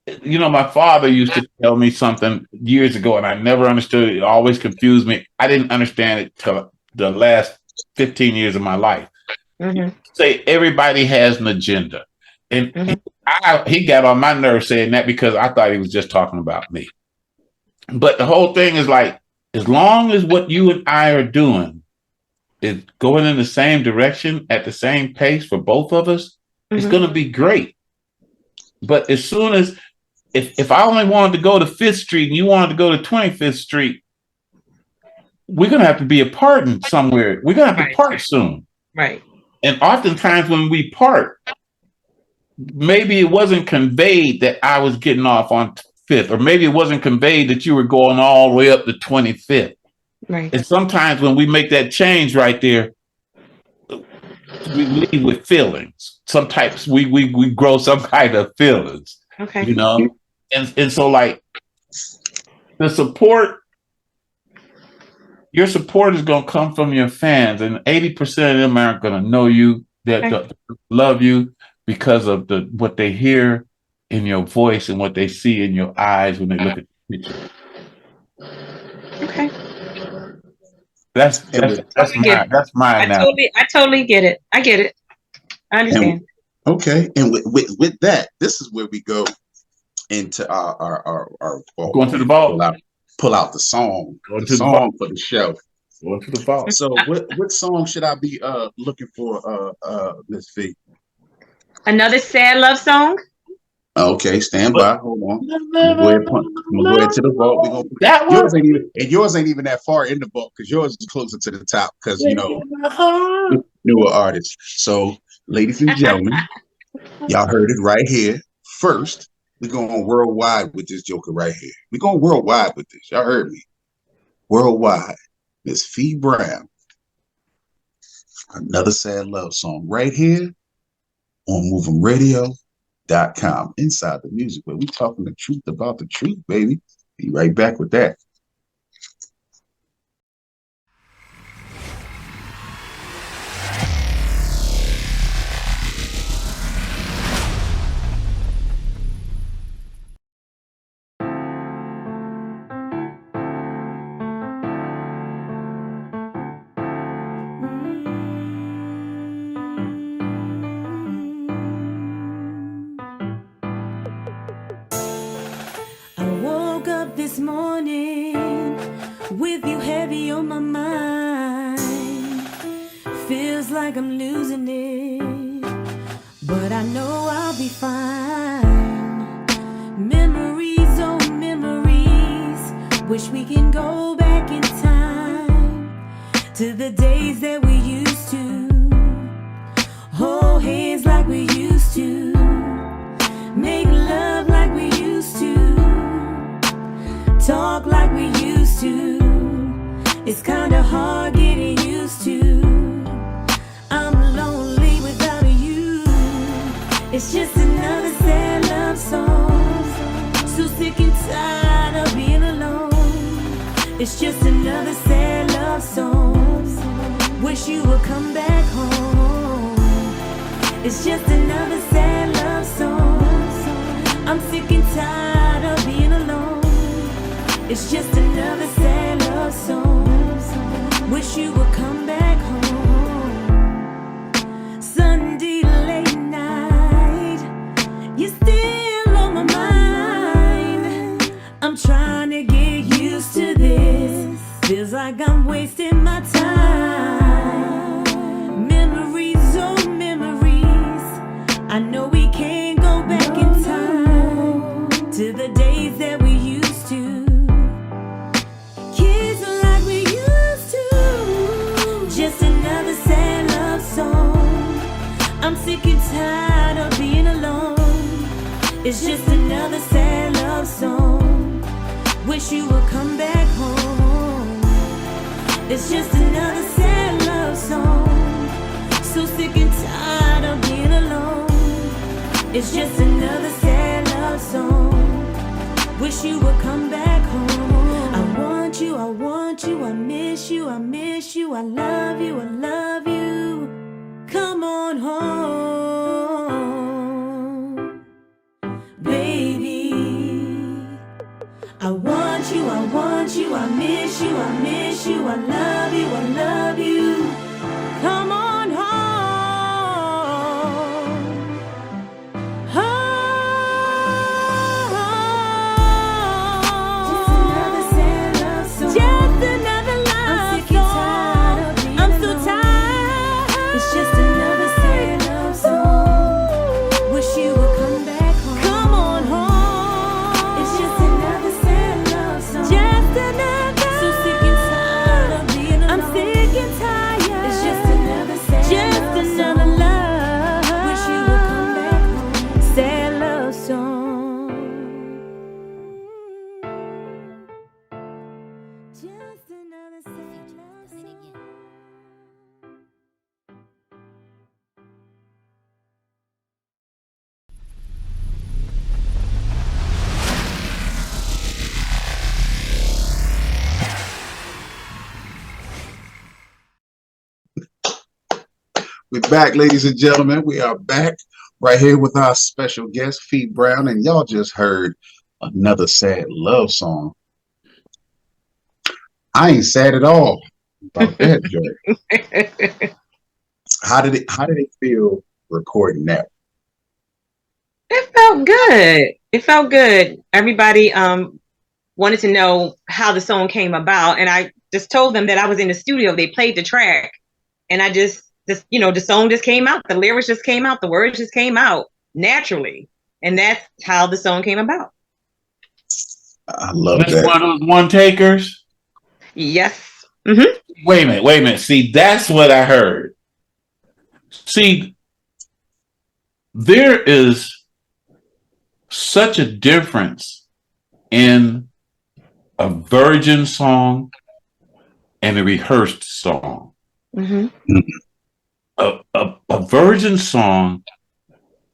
My father used to tell me something years ago, and I never understood it. It always confused me. I didn't understand it till the last 15 years of my life. Say everybody has an agenda, and he got on my nerves saying that, because I thought he was just talking about me. But the whole thing is like, as long as what you and I are doing is going in the same direction at the same pace for both of us, it's going to be great. But as soon as if I only wanted to go to 5th Street and you wanted to go to 25th Street, we're going to have to be apart in somewhere. We're going to have to part soon. Right. And oftentimes when we part, maybe it wasn't conveyed that I was getting off on 5th, or maybe it wasn't conveyed that you were going all the way up to 25th. Right. And sometimes when we make that change right there, we leave with feelings. some types, we grow some kind of feelings, Okay. you know, and so like the support, your support is gonna come from your fans, and 80% of them aren't gonna know you, that love you because of what they hear in your voice and what they see in your eyes when they look at the picture. Okay. That's my analogy. I totally get it. I get it. I understand. Okay, and with that, this is where we go into our Going to the vault. Pull out the song for the show. Going to the vault. So what song should I be looking for, Miss Phee? Another sad love song? Okay, stand by. Hold on. I'm gonna go ahead to the vault. We're gonna yours ain't even that far in the vault because yours is closer to the top because you know newer artists. So, ladies and gentlemen, y'all heard it right here. First, we're going worldwide with this joker right here. We're going worldwide with this. Y'all heard me. Worldwide. Miss Phee Brown. Another sad love song right here on MovemRadio.com. Inside the music, where we talking the truth about the truth, baby. Be right back with that. This morning with you heavy on my mind, feels like I'm losing it, but I know I'll be fine. Memories, oh memories, wish we can go back in time to the days that we used to hold hands like we used to, make love like we used to, talk like we used to. It's kinda hard getting used to. I'm lonely without you. It's just another sad love song. So sick and tired of being alone. It's just another sad love song. Wish you would come back home. It's just another sad love song. I'm sick and tired of being alone. It's just another sad love song. Wish you would come back home. Sunday late night, you're still on my mind. I'm trying to get used to this. Feels like I'm wasting my time. Memories, oh memories, I know we can't go back in time to the days that we used to. I'm sick and tired of being alone. It's just another sad love song. Wish you would come back home. It's just another sad love song. So sick and tired of being alone. It's just another sad love song. Wish you would come back home. I want you, I want you, I miss you, I miss you, I love you, I love you. Come on home, baby. I want you, I want you, I miss you, I miss you, I love you, I love you. Come on home. I'm sick and tired. We're back, ladies and gentlemen. We are back right here with our special guest, Phee Brown, and y'all just heard another sad love song. I ain't sad at all about that, Joy. How did it feel recording that? It felt good. It felt good. Everybody wanted to know how the song came about, and I just told them that I was in the studio. They played the track, and I just the song just came out. The lyrics just came out. The words just came out naturally, and that's how the song came about. I love That's that. one of those one takers. Yes. Mm-hmm. Wait a minute. See, that's what I heard. See, there is such a difference in a virgin song and a rehearsed song. Mm-hmm. A virgin song,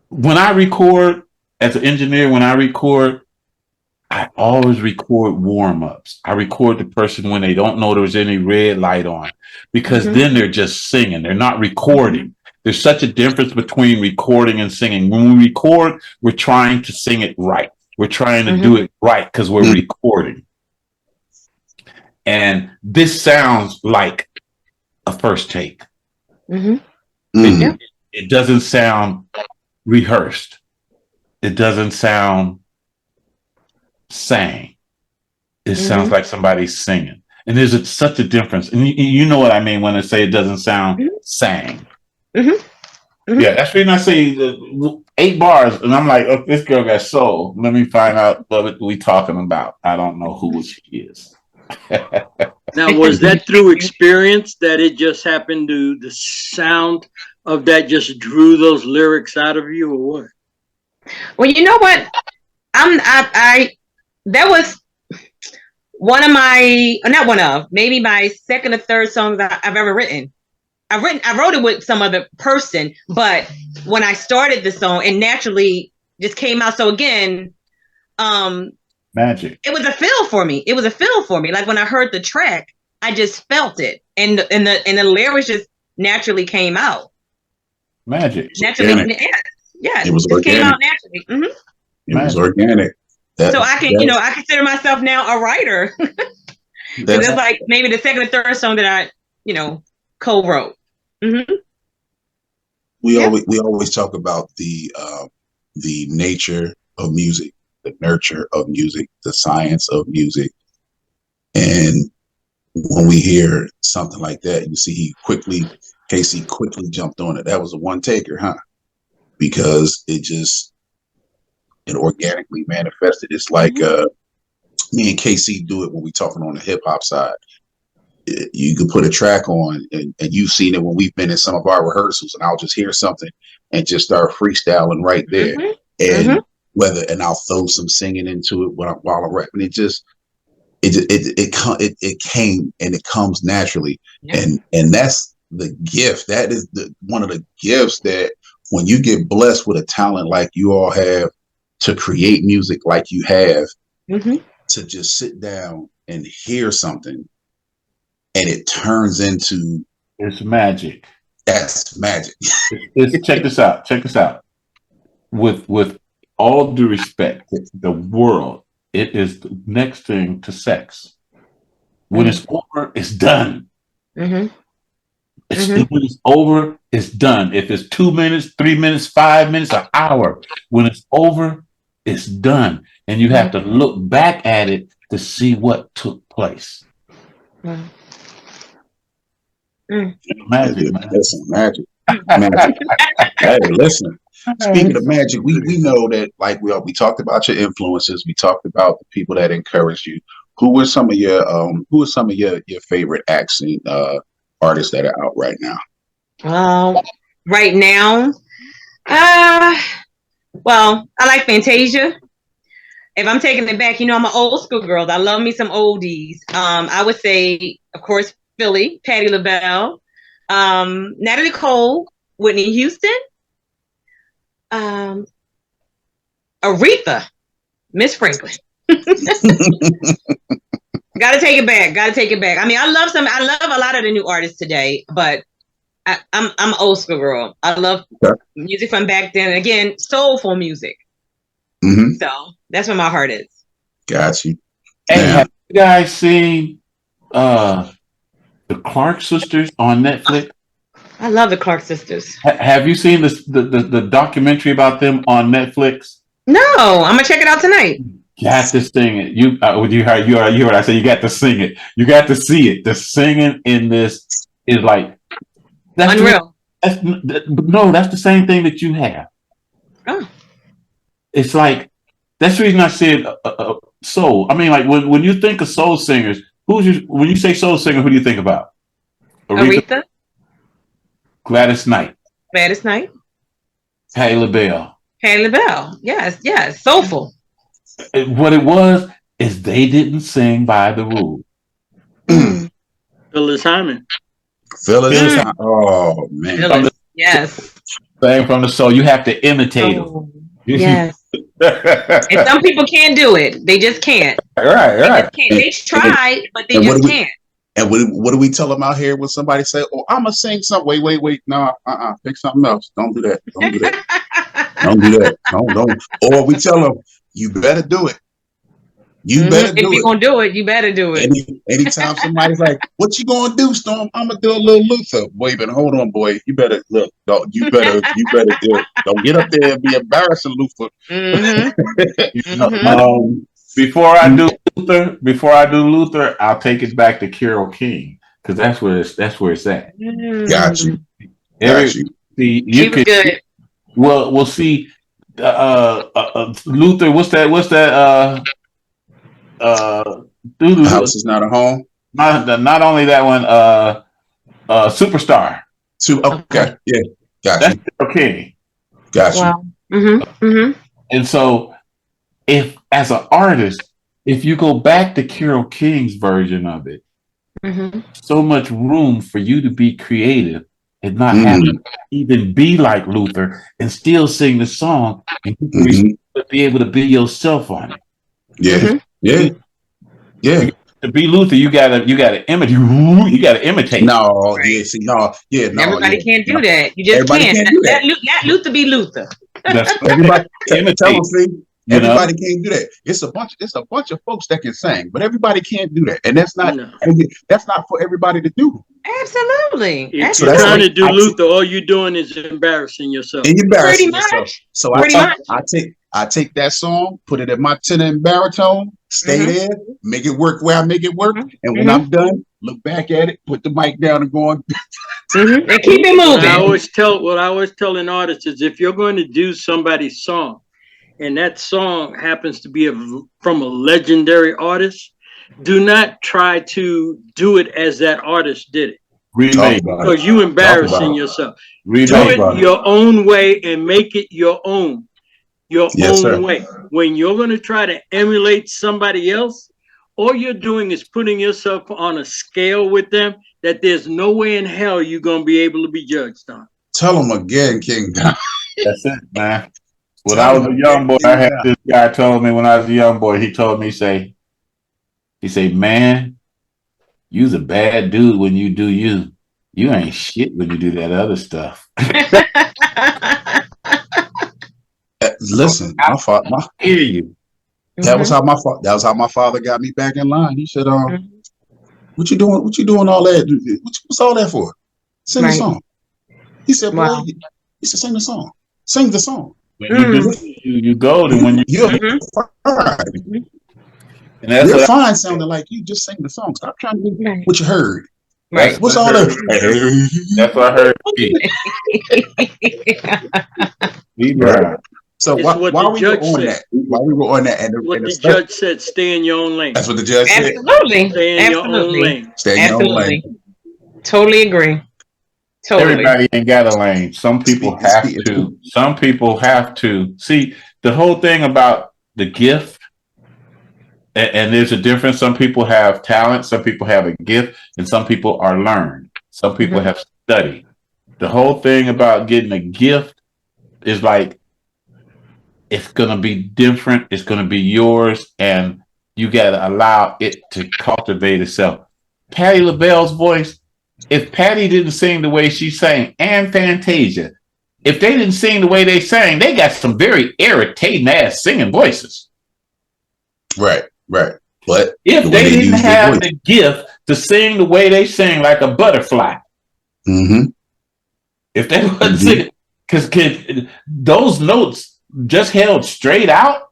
when I record, as an engineer, I always record warm-ups. I record the person when they don't know there's any red light on, because then they're just singing. They're not recording. There's such a difference between recording and singing. When we record, we're trying to sing it right. We're trying to do it right because we're recording. And this sounds like a first take. It doesn't sound rehearsed. It doesn't sound sang. It sounds like somebody's singing. And there's such a difference. And you know what I mean when I say it doesn't sound sang. Yeah, that's the reason I say 8 bars. And I'm like, oh, this girl got soul. Let me find out what we talking about. I don't know who she is. Now, was that through experience that it just happened to the sound of that just drew those lyrics out of you, or what? Well, you know what? That was maybe my second or third songs I've ever written. I wrote it with some other person, but when I started the song, it naturally just came out. So again, magic. It was a feel for me. Like when I heard the track, I just felt it, and the lyrics just naturally came out. Magic. Naturally, yeah. It was organic. Came out naturally. It was organic. So I consider myself now a writer. That's like maybe the second or third song that I, co-wrote. We always talk about the nature of music, the nurture of music, the science of music, and when we hear something like that, you see KC quickly jumped on it. That was a one taker, huh? Because it organically manifested. It's like me and KC do it when we talking on the hip hop side. You could put a track on, and you've seen it when we've been in some of our rehearsals, and I'll just hear something and just start freestyling right there. And I'll throw some singing into it while I'm rapping. It came and it comes naturally. And that's the gift. That is one of the gifts that when you get blessed with a talent like you all have to create music like you have, to just sit down and hear something and it turns into, it's magic. That's magic. Check this out. With all due respect, the world, it is the next thing to sex. When it's over, it's done. When it's over, it's done. If it's 2 minutes, 3 minutes, 5 minutes, an hour, when it's over, it's done. And you have to look back at it to see what took place. Magic, man. Listen, magic. Hey, listen. Speaking of magic, we know that, like we talked about your influences, we talked about the people that encourage you. Who are some of your favorite acts and artists that are out right now? Right now, well, I like Fantasia. If I'm taking it back, I'm an old school girl. I love me some oldies. I would say, of course, Philly, Patti LaBelle, Natalie Cole, Whitney Houston, Aretha, Miss Franklin. Gotta take it back. I mean, I love a lot of the new artists today, but I'm old school girl. I love music from back then. Again, soulful music. Mm-hmm. So that's where my heart is. Got you. Hey, have you guys seen the Clark sisters on Netflix? I love the Clark sisters. Have you seen the documentary about them on Netflix? No, I'm gonna check it out tonight. You have to sing it. You heard I said you got to sing it. You got to see it. The singing in this is like that's unreal. That's the same thing that you have. Oh. It's like that's the reason I said soul. I mean, like when you think of soul singers, when you say soul singer, who do you think about? Aretha, Gladys Knight, Patti LaBelle. Yes, soulful. What it was is they didn't sing by the rules. Phyllis Hyman. Oh man. Yes. Sang from the soul. You have to imitate them. Yes. And some people can't do it. They just can't. Right. They tried, but they just can't. And what do we tell them out here when somebody say, "Oh, I'm gonna sing something"? Wait, no, pick something else. Don't do that. Don't do that. Don't. Or we tell them, you better do it. You better do it. If you're gonna do it, you better do it. Anytime somebody's like, "What you gonna do, Storm?" I'm gonna do a little Luther. Wait, but hold on, boy. You better look. You better do it. Don't get up there and be embarrassing, Luther. Before I do Luther, I'll take it back to Carole King because that's where it's at. Got you. She was good. We'll see. Luther, what's that? The House Is Not a Home. Not only that one. Superstar. Okay. Yeah. Got that's you. Okay. Got you. Wow. And so, if as an artist, if you go back to Carole King's version of it, so much room for you to be creative and not have to even be like Luther and still sing the song and be able to be yourself on it. Yeah. To be Luther, you gotta imitate. You gotta imitate. No. Everybody can't do that. You just can't. Let Luther be Luther. That's everybody. Everybody can't do that. It's a bunch of folks that can sing, but everybody can't do that, and that's not for everybody to do. Absolutely. If you're trying to do Luther, all you're doing is embarrassing yourself. Embarrassing yourself. So I take that song, put it in my tenor and baritone, stay there, make it work where I make it work, and when I'm done, look back at it, put the mic down, and go on. And keep it moving. What I always tell an artist is, if you're going to do somebody's song, and that song happens to be from a legendary artist, do not try to do it as that artist did it. Because you embarrassing yourself. Do it your own way and make it your own. Your own way. When you're going to try to emulate somebody else, all you're doing is putting yourself on a scale with them that there's no way in hell you're going to be able to be judged on. Tell them again, King. That's it, man. When I was a young boy, I had this guy told me when I was a young boy, he told me, he said, man, you's a bad dude when you do you. You ain't shit when you do that other stuff. Listen, my father. Hear you. That was how my father got me back in line. He said, "What you doing? What you doing all that? What's all that for? Sing the song." He said, "Well, he said, sing the song. Sing the song." When you go to when you're fine. And that's you're fine sounding like you. Just sing the song. Stop trying to do what you heard. Right. What's all that? That's what I heard. Phee Brown. So while we were on that, and the judge said, stay in your own lane. That's what the judge said. Absolutely. Stay in your own lane. Stay in your own lane. Totally agree. Totally. Everybody ain't got a lane. Some people have to. Some people have to. See, the whole thing about the gift, and there's a difference. Some people have talent. Some people have a gift, and some people are learned. Some people have studied. The whole thing about getting a gift is like, it's going to be different. It's going to be yours, and you got to allow it to cultivate itself. Patti LaBelle's voice if Patty didn't sing the way she sang, and Fantasia, if they didn't sing the way they sang, they got some very irritating ass singing voices. Right. But if the they didn't use their have voice. the gift to sing the way they sing like a butterfly, if they wasn't singing, because those notes just held straight out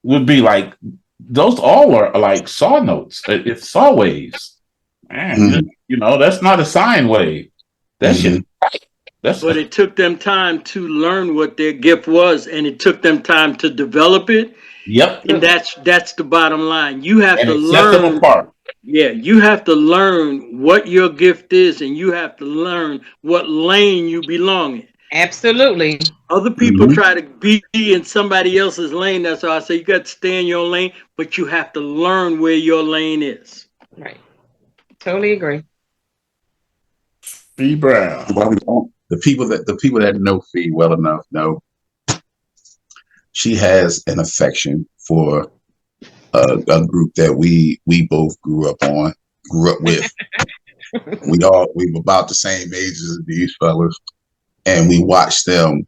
would be like, those all are like saw notes. It's saw waves. Man, you know, that's not a sine wave. That shit. But it took them time to learn what their gift was, and it took them time to develop it. Yep. And that's the bottom line. You have and to set them learn. apart. Yeah, you have to learn what your gift is, and you have to learn what lane you belong in. Absolutely. Other people try to be in somebody else's lane. That's why I say you got to stay in your lane, but you have to learn where your lane is. Right. Totally agree. Phee Brown. The people that know Phee well enough know she has an affection for a group that we both grew up with. we were about the same ages as these fellas, and we watched them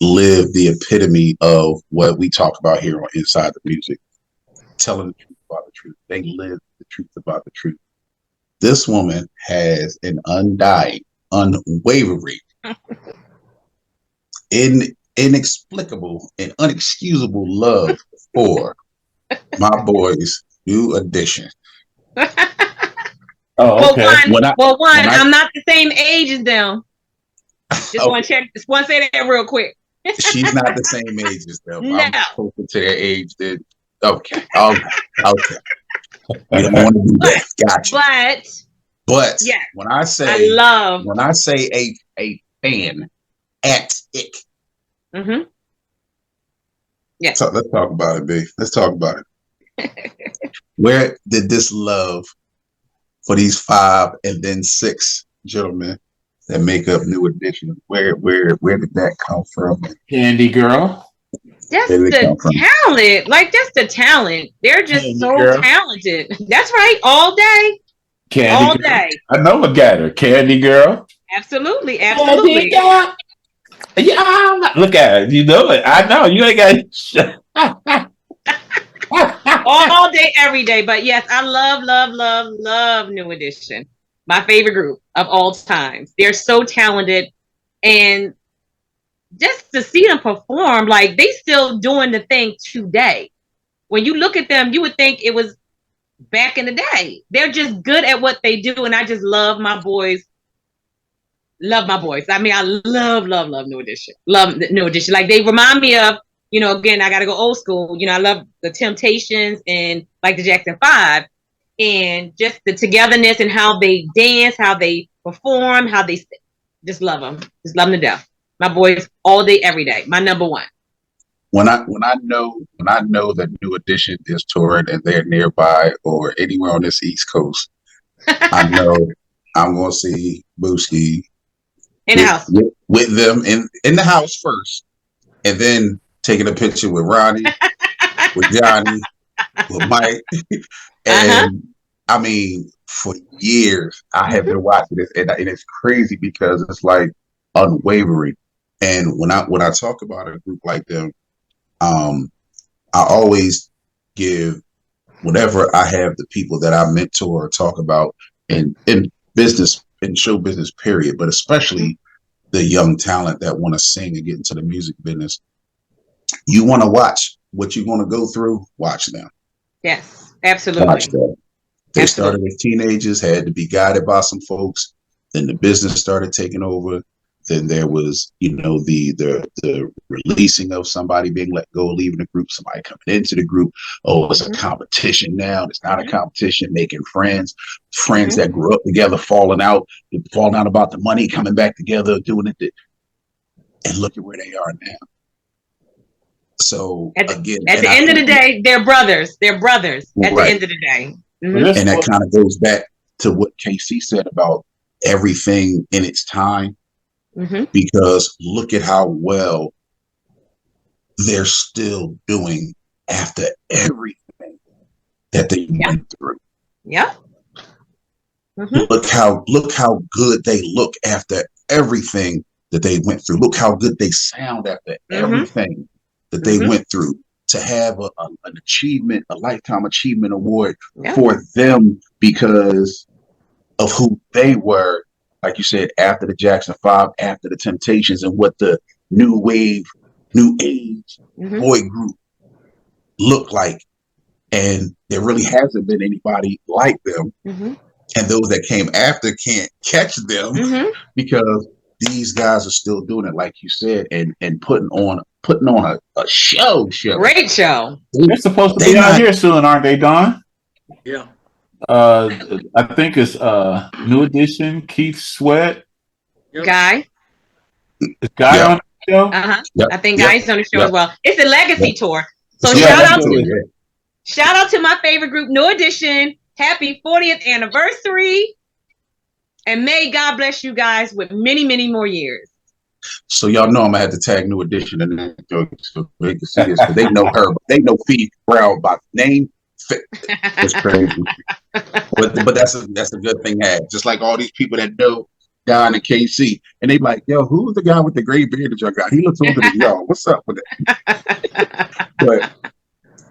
live the epitome of what we talk about here on Inside the Music, telling the truth about the truth. They live the truth about the truth. This woman has an undying, unwavering, inexplicable, and unexcusable love for my boys, New Edition. Oh, okay. I'm not the same age as them. Just want to say that real quick. She's not the same age as them. No. I'm closer to their age than. Okay. We don't want to do that. Gotcha. But yeah, when I say a fan at it. Yeah. So let's talk about it, B. Let's talk about it. Where did this love for these 5 and then 6 gentlemen that make up New Edition? Where did that come from? Candy Girl. That's the talent. Like, that's the talent. They're just so talented. That's right. All day. Candy all Girl. Day. I know I got her. Candy Girl. Absolutely. Candy Girl. Yeah, look at it. You know it. I know. You ain't got all day, every day. But yes, I love New Edition. My favorite group of all times. They're so talented, and just to see them perform, like, they still doing the thing today. When you look at them, you would think it was back in the day. They're just good at what they do, and I just love my boys. I mean, I love New Edition. Love New Edition. Like, they remind me of, you know, again, I got to go old school. You know, I love the Temptations and like the Jackson 5, and just the togetherness and how they dance, how they perform, how they just love them. Just love them to death. My boys all day, every day. My number one. When I know that New Edition is touring and they're nearby or anywhere on this East Coast, I know I'm gonna see Booski in the house with them in the house first, and then taking a picture with Ronnie, with Johnny, with Mike, and I mean, for years I have been watching this, and it's crazy because it's like unwavering. And when I talk about a group like them, I always give, whenever I have the people that I mentor or talk about in business, in show business, period, but especially the young talent that want to sing and get into the music business, you want to watch what you're going to go through. Watch them. Yes, absolutely. Watch them. They started as teenagers, had to be guided by some folks. Then the business started taking over. Then there was, you know, the releasing of somebody being let go, leaving the group, somebody coming into the group. Oh, it's a competition now. It's not a competition. Making friends that grew up together, falling out about the money, coming back together, doing it. And look at where they are now. So at the end of the day, they're brothers. They're brothers at the end of the day. And that kind of goes back to what KC said about everything in its time. Because look at how well they're still doing after everything that they went through. Yeah. Mhm. Look how good they look after everything that they went through. Look how good they sound after everything that they went through. To have an achievement, a lifetime achievement award for them because of who they were, like you said, after the Jackson 5, after the Temptations, and what the new wave, new age boy group looked like. And there really hasn't been anybody like them. And those that came after can't catch them because these guys are still doing it, like you said, and putting on a show. Great show. They're supposed to be out here soon, aren't they, Don? Yeah. I think it's New Edition, Keith Sweat. Guy. Is Guy on the show? I think Guy's on the show as well. It's a legacy tour. So shout out to my favorite group, New Edition. Happy 40th anniversary. And may God bless you guys with many, many more years. So y'all know I'm gonna have to tag New Edition in that joke so they can see this. But they know her, but they know Phee Brown by name. It's crazy. but that's a good thing to have. Just like all these people that know Don and KC, and they like, yo, who's the guy with the gray beard that y'all got? He looks older than y'all. What's up with that? But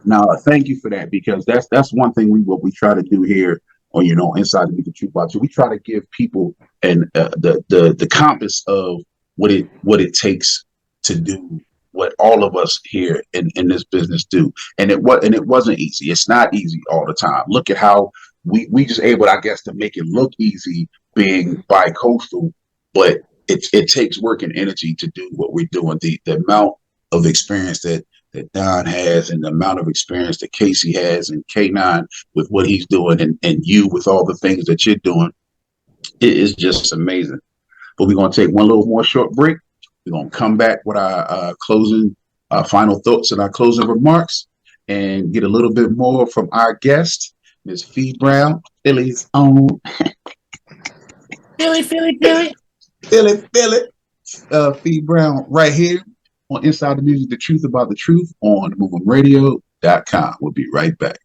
now, thank you for that, because that's one thing what we try to do here on Inside the Truth Box. We try to give people the compass of what it takes to do what all of us here in this business do, and it wasn't easy. It's not easy all the time. Look at how we just able, I guess, to make it look easy being bi-coastal, but it takes work and energy to do what we're doing. The amount of experience that Don has, and the amount of experience that Casey has, and K9 with what he's doing, and you with all the things that you're doing, it is just amazing. But we're going to take one little more short break. We're going to come back with our final thoughts and our closing remarks, and get a little bit more from our guest, Ms. Phee Brown, Philly's own. Philly. Phee Brown right here on Inside the Music, the truth about the truth on MovemRadio.com. We'll be right back.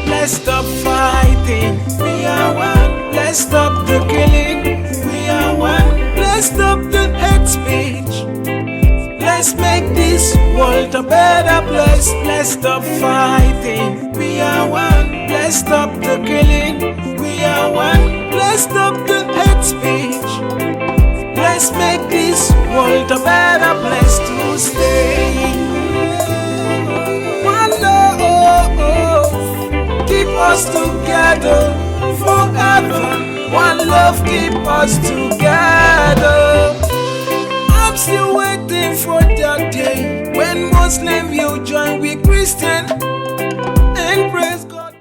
Let's stop fighting, we are one. Let's stop the killing, we are one. Let's stop the hate speech. Let's make this world a better place. Let's stop fighting, we are one. Let's stop the killing, we are one. Let's stop the hate speech. Let's make this world a better place to stay. One love, keep us together forever. One love, keep us together. I'm still waiting for that day when Muslim you join with Christian and praise God.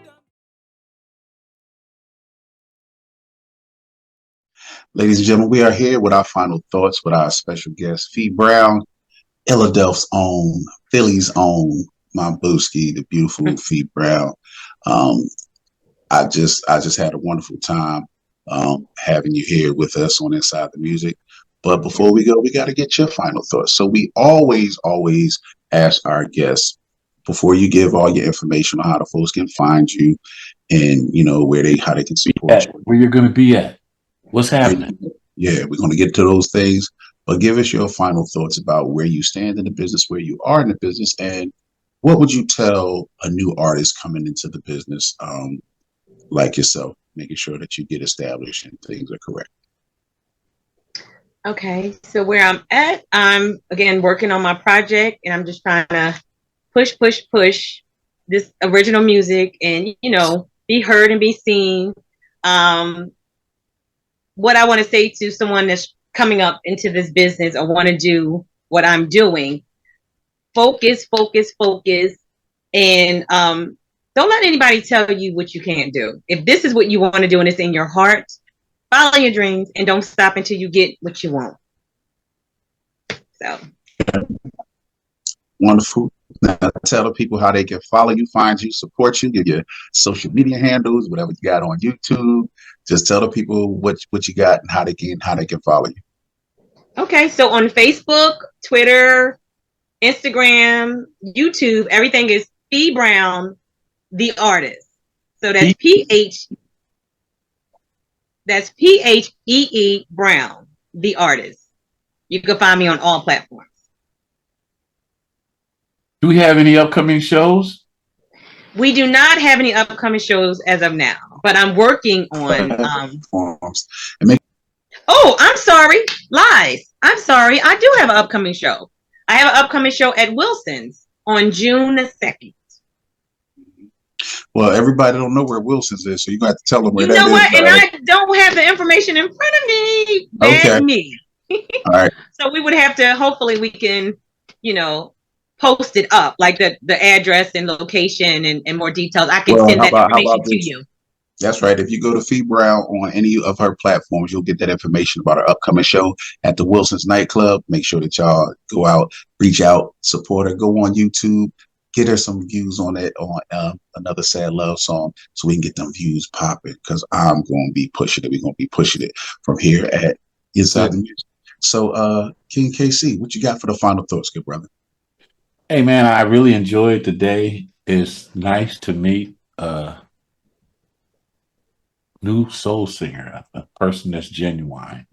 Ladies and gentlemen, we are here with our final thoughts with our special guest, Phee Brown, Philadelphia's own, Philly's own, my booski, the beautiful Phee Brown. I just had a wonderful time having you here with us on Inside the Music. But before we go, we got to get your final thoughts. So we always ask our guests, before you give all your information on how the folks can find you, and how they can support you. Where you're going to be at. What's happening? Yeah, we're going to get to those things, but give us your final thoughts about where you stand in the business, where you are in the business, and what would you tell a new artist coming into the business, like yourself, making sure that you get established and things are correct. Okay, so where I'm at, I'm again working on my project, and I'm just trying to push this original music and be heard and be seen. What I want to say to someone that's coming up into this business or want to do what I'm doing, focus, and don't let anybody tell you what you can't do. If this is what you want to do and it's in your heart, follow your dreams and don't stop until you get what you want. So wonderful. Now tell the people how they can follow you, find you, support you, give your social media handles, whatever you got on YouTube. Just tell the people what you got and how they can follow you. Okay, so on Facebook, Twitter, Instagram, YouTube, everything is Phee Brown the artist. So that's Phee Brown, the artist. You can find me on all platforms. Do we have any upcoming shows? We do not have any upcoming shows as of now, but I'm working on. Oh, I'm sorry. Lies. I'm sorry. I do have an upcoming show. I have an upcoming show at Wilson's on June 2nd. Well, everybody don't know where Wilson's is, so you got to tell them where that is. You know what? And right? I don't have the information in front of me. Okay. Me. All right. So we would have to, hopefully we can, post it up, like the address and location and more details. I can send that information to you. That's right. If you go to Phee Brown on any of her platforms, you'll get that information about our upcoming show at the Wilson's nightclub. Make sure that y'all go out, reach out, support her, go on YouTube, get her some views on it, on Another Sad Love Song, so we can get them views popping, because I'm going to be pushing it. We're going to be pushing it from here at Inside the Music. So, King KC, what you got for the final thoughts, good brother? Hey, man, I really enjoyed the day. It's nice to meet new soul singer, a person that's genuine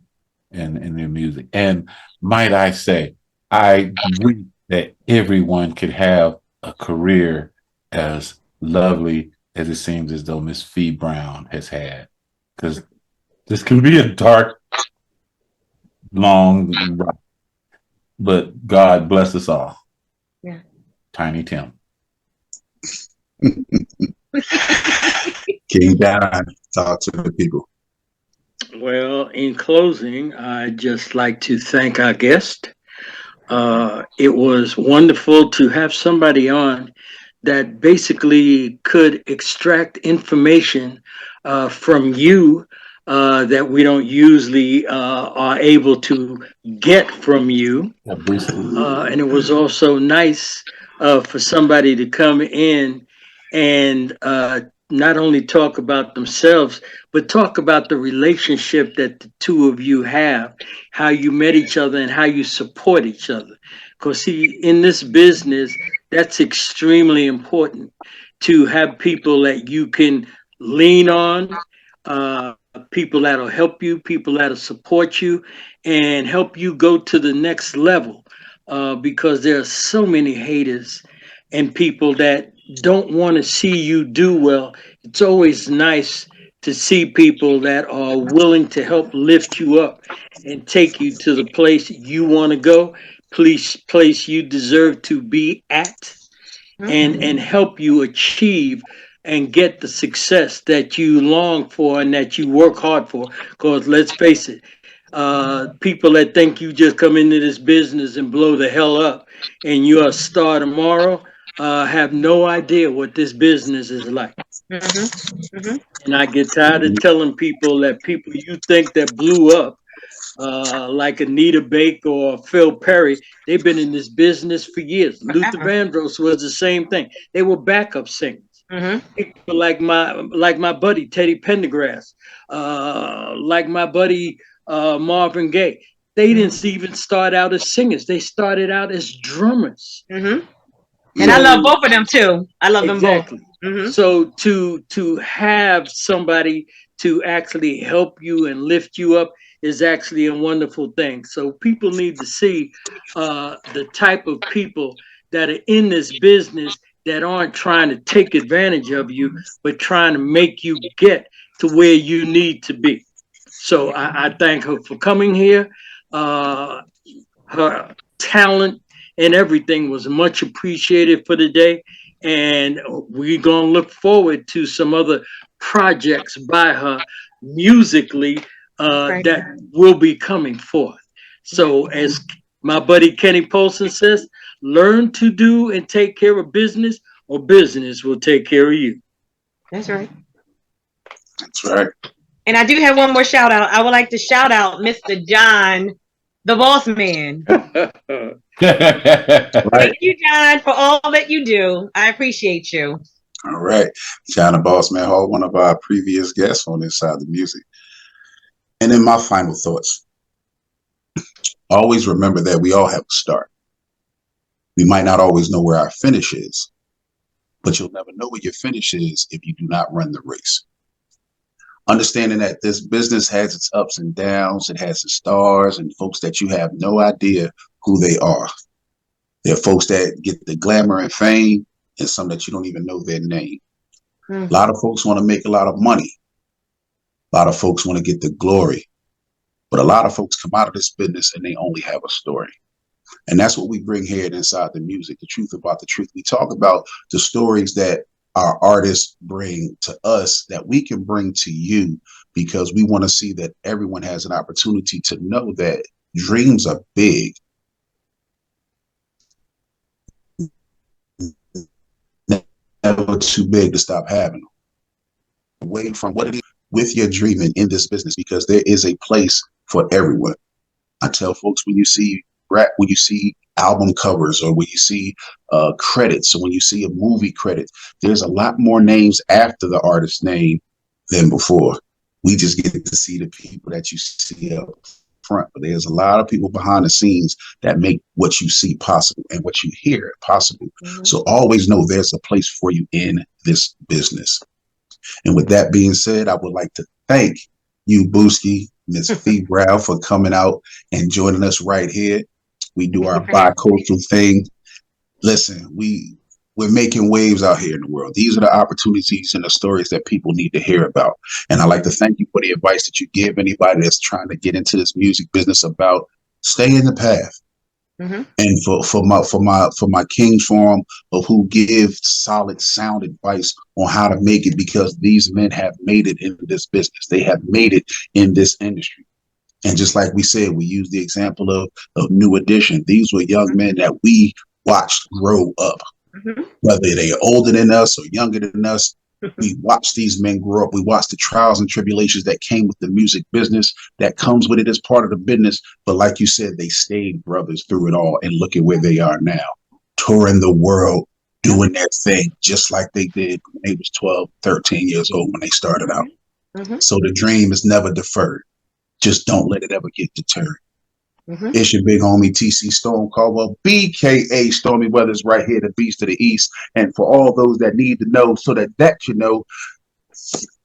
in their music. And might I say, I wish that everyone could have a career as lovely as it seems as though Miss Phee Brown has had, because this can be a dark, long ride, but God bless us all. Yeah. Tiny Tim. King Don, talk to the people. Well, in closing, I'd just like to thank our guest. It was wonderful to have somebody on that basically could extract information from you that we don't usually are able to get from you. And it was also nice for somebody to come in and not only talk about themselves, but talk about the relationship that the two of you have, how you met each other and how you support each other. Because see, in this business, that's extremely important, to have people that you can lean on, people that'll help you, people that'll support you and help you go to the next level, because there are so many haters and people that don't want to see you do well. It's always nice to see people that are willing to help lift you up and take you to the place you want to go, place you deserve to be at, and help you achieve and get the success that you long for and that you work hard for. Because let's face it, people that think you just come into this business and blow the hell up and you're a star tomorrow have no idea what this business is like. And I get tired of telling people that people you think that blew up, like Anita Baker or Phil Perry, they've been in this business for years. Luther Vandross was the same thing. They were backup singers. People like my buddy Teddy Pendergrass, like my buddy Marvin Gaye. They didn't even start out as singers. They started out as drummers. And I love both of them too. I love them both. So to have somebody to actually help you and lift you up is actually a wonderful thing. So people need to see the type of people that are in this business that aren't trying to take advantage of you, but trying to make you get to where you need to be. So I thank her for coming here. Her talent and everything was much appreciated for the day. And we're going to look forward to some other projects by her musically that will be coming forth. So as my buddy Kenny Polson says, learn to do and take care of business, or business will take care of you. That's right. That's right. And I do have one more shout out. I would like to shout out Mr. John, the boss man. Thank you, John, for all that you do. I appreciate you. All right. John, the boss man, Hall, one of our previous guests on this side of the music. And then my final thoughts. Always remember that we all have a start. We might not always know where our finish is, but you'll never know what your finish is if you do not run the race. Understanding that this business has its ups and downs, it has its stars and folks that you have no idea who they are. There are folks that get the glamour and fame, and some that you don't even know their name. A lot of folks want to make a lot of money. A lot of folks want to get the glory. But a lot of folks come out of this business and they only have a story. And that's what we bring here at Inside the Music, the truth about the truth. We talk about the stories that our artists bring to us that we can bring to you, because we want to see that everyone has an opportunity to know that dreams are big. Never too big to stop having them. Away from what it is with your dreaming in this business, because there is a place for everyone. I tell folks, when you see rap, when you see album covers, or when you see credits, or when you see a movie credit, there's a lot more names after the artist's name than before. We just get to see the people that you see up front, but there's a lot of people behind the scenes that make what you see possible and what you hear possible. So always know there's a place for you in this business. And with that being said, I would like to thank you, Booski, Miss Phee Brown, for coming out and joining us right here. We do our bi-coastal thing. Listen, we're making waves out here in the world. These are the opportunities and the stories that people need to hear about. And I'd like to thank you for the advice that you give anybody that's trying to get into this music business about stay in the path. And for my King's Forum of who give solid sound advice on how to make it, because these men have made it in this business. They have made it in this industry. And just like we said, we use the example of New Edition. These were young men that we watched grow up. Whether they are older than us or younger than us, we watched these men grow up. We watched the trials and tribulations that came with the music business, that comes with it as part of the business. But like you said, they stayed brothers through it all. And look at where they are now, touring the world, doing their thing, just like they did when they was 12, 13 years old when they started out. So the dream is never deferred. Just don't let it ever get deterred. It's your big homie TC Storm Caldwell, BKA Stormy Weathers, right here, the Beast of the East. And for all those that need to know, so that you know,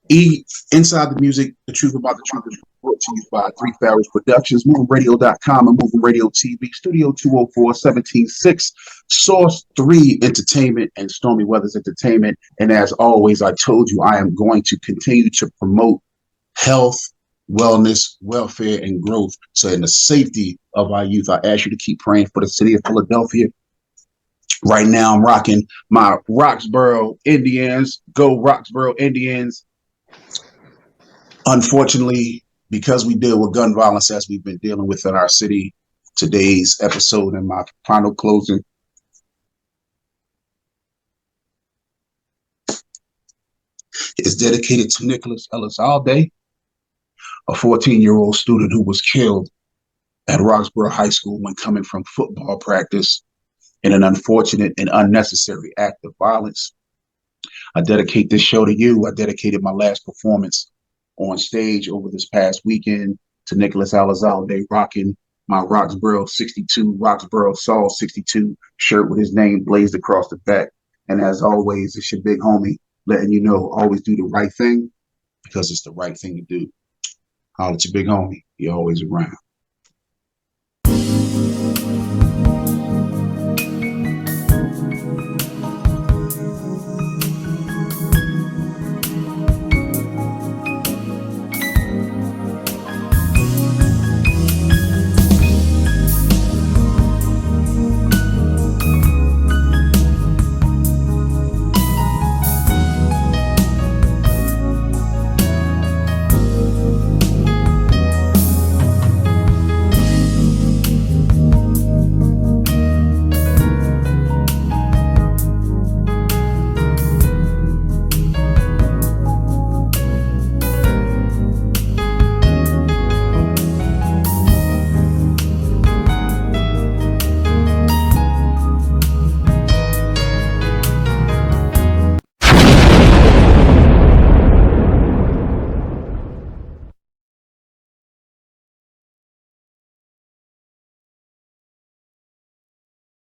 Inside the Music, the truth about the truth is brought to you by Three Pharaohs Productions, MovemRadio.com, and Movem Radio TV, Studio 204-176, Source 3 Entertainment, and Stormy Weathers Entertainment. And as always, I told you I am going to continue to promote health, wellness, welfare, and growth. So in the safety of our youth, I ask you to keep praying for the city of Philadelphia. Right now, I'm rocking my Roxborough Indians. Go Roxborough Indians. Unfortunately, because we deal with gun violence as we've been dealing with in our city, today's episode and my final closing is dedicated to Nicholas Elizalde, a 14-year-old student who was killed at Roxborough High School when coming from football practice in an unfortunate and unnecessary act of violence. I dedicate this show to you. I dedicated my last performance on stage over this past weekend to Nicholas Elizalde, rocking my Roxborough 62, Roxborough Saul 62 shirt with his name blazed across the back. And as always, it's your big homie letting you know, always do the right thing because it's the right thing to do. Holler at your big homie. You're always around.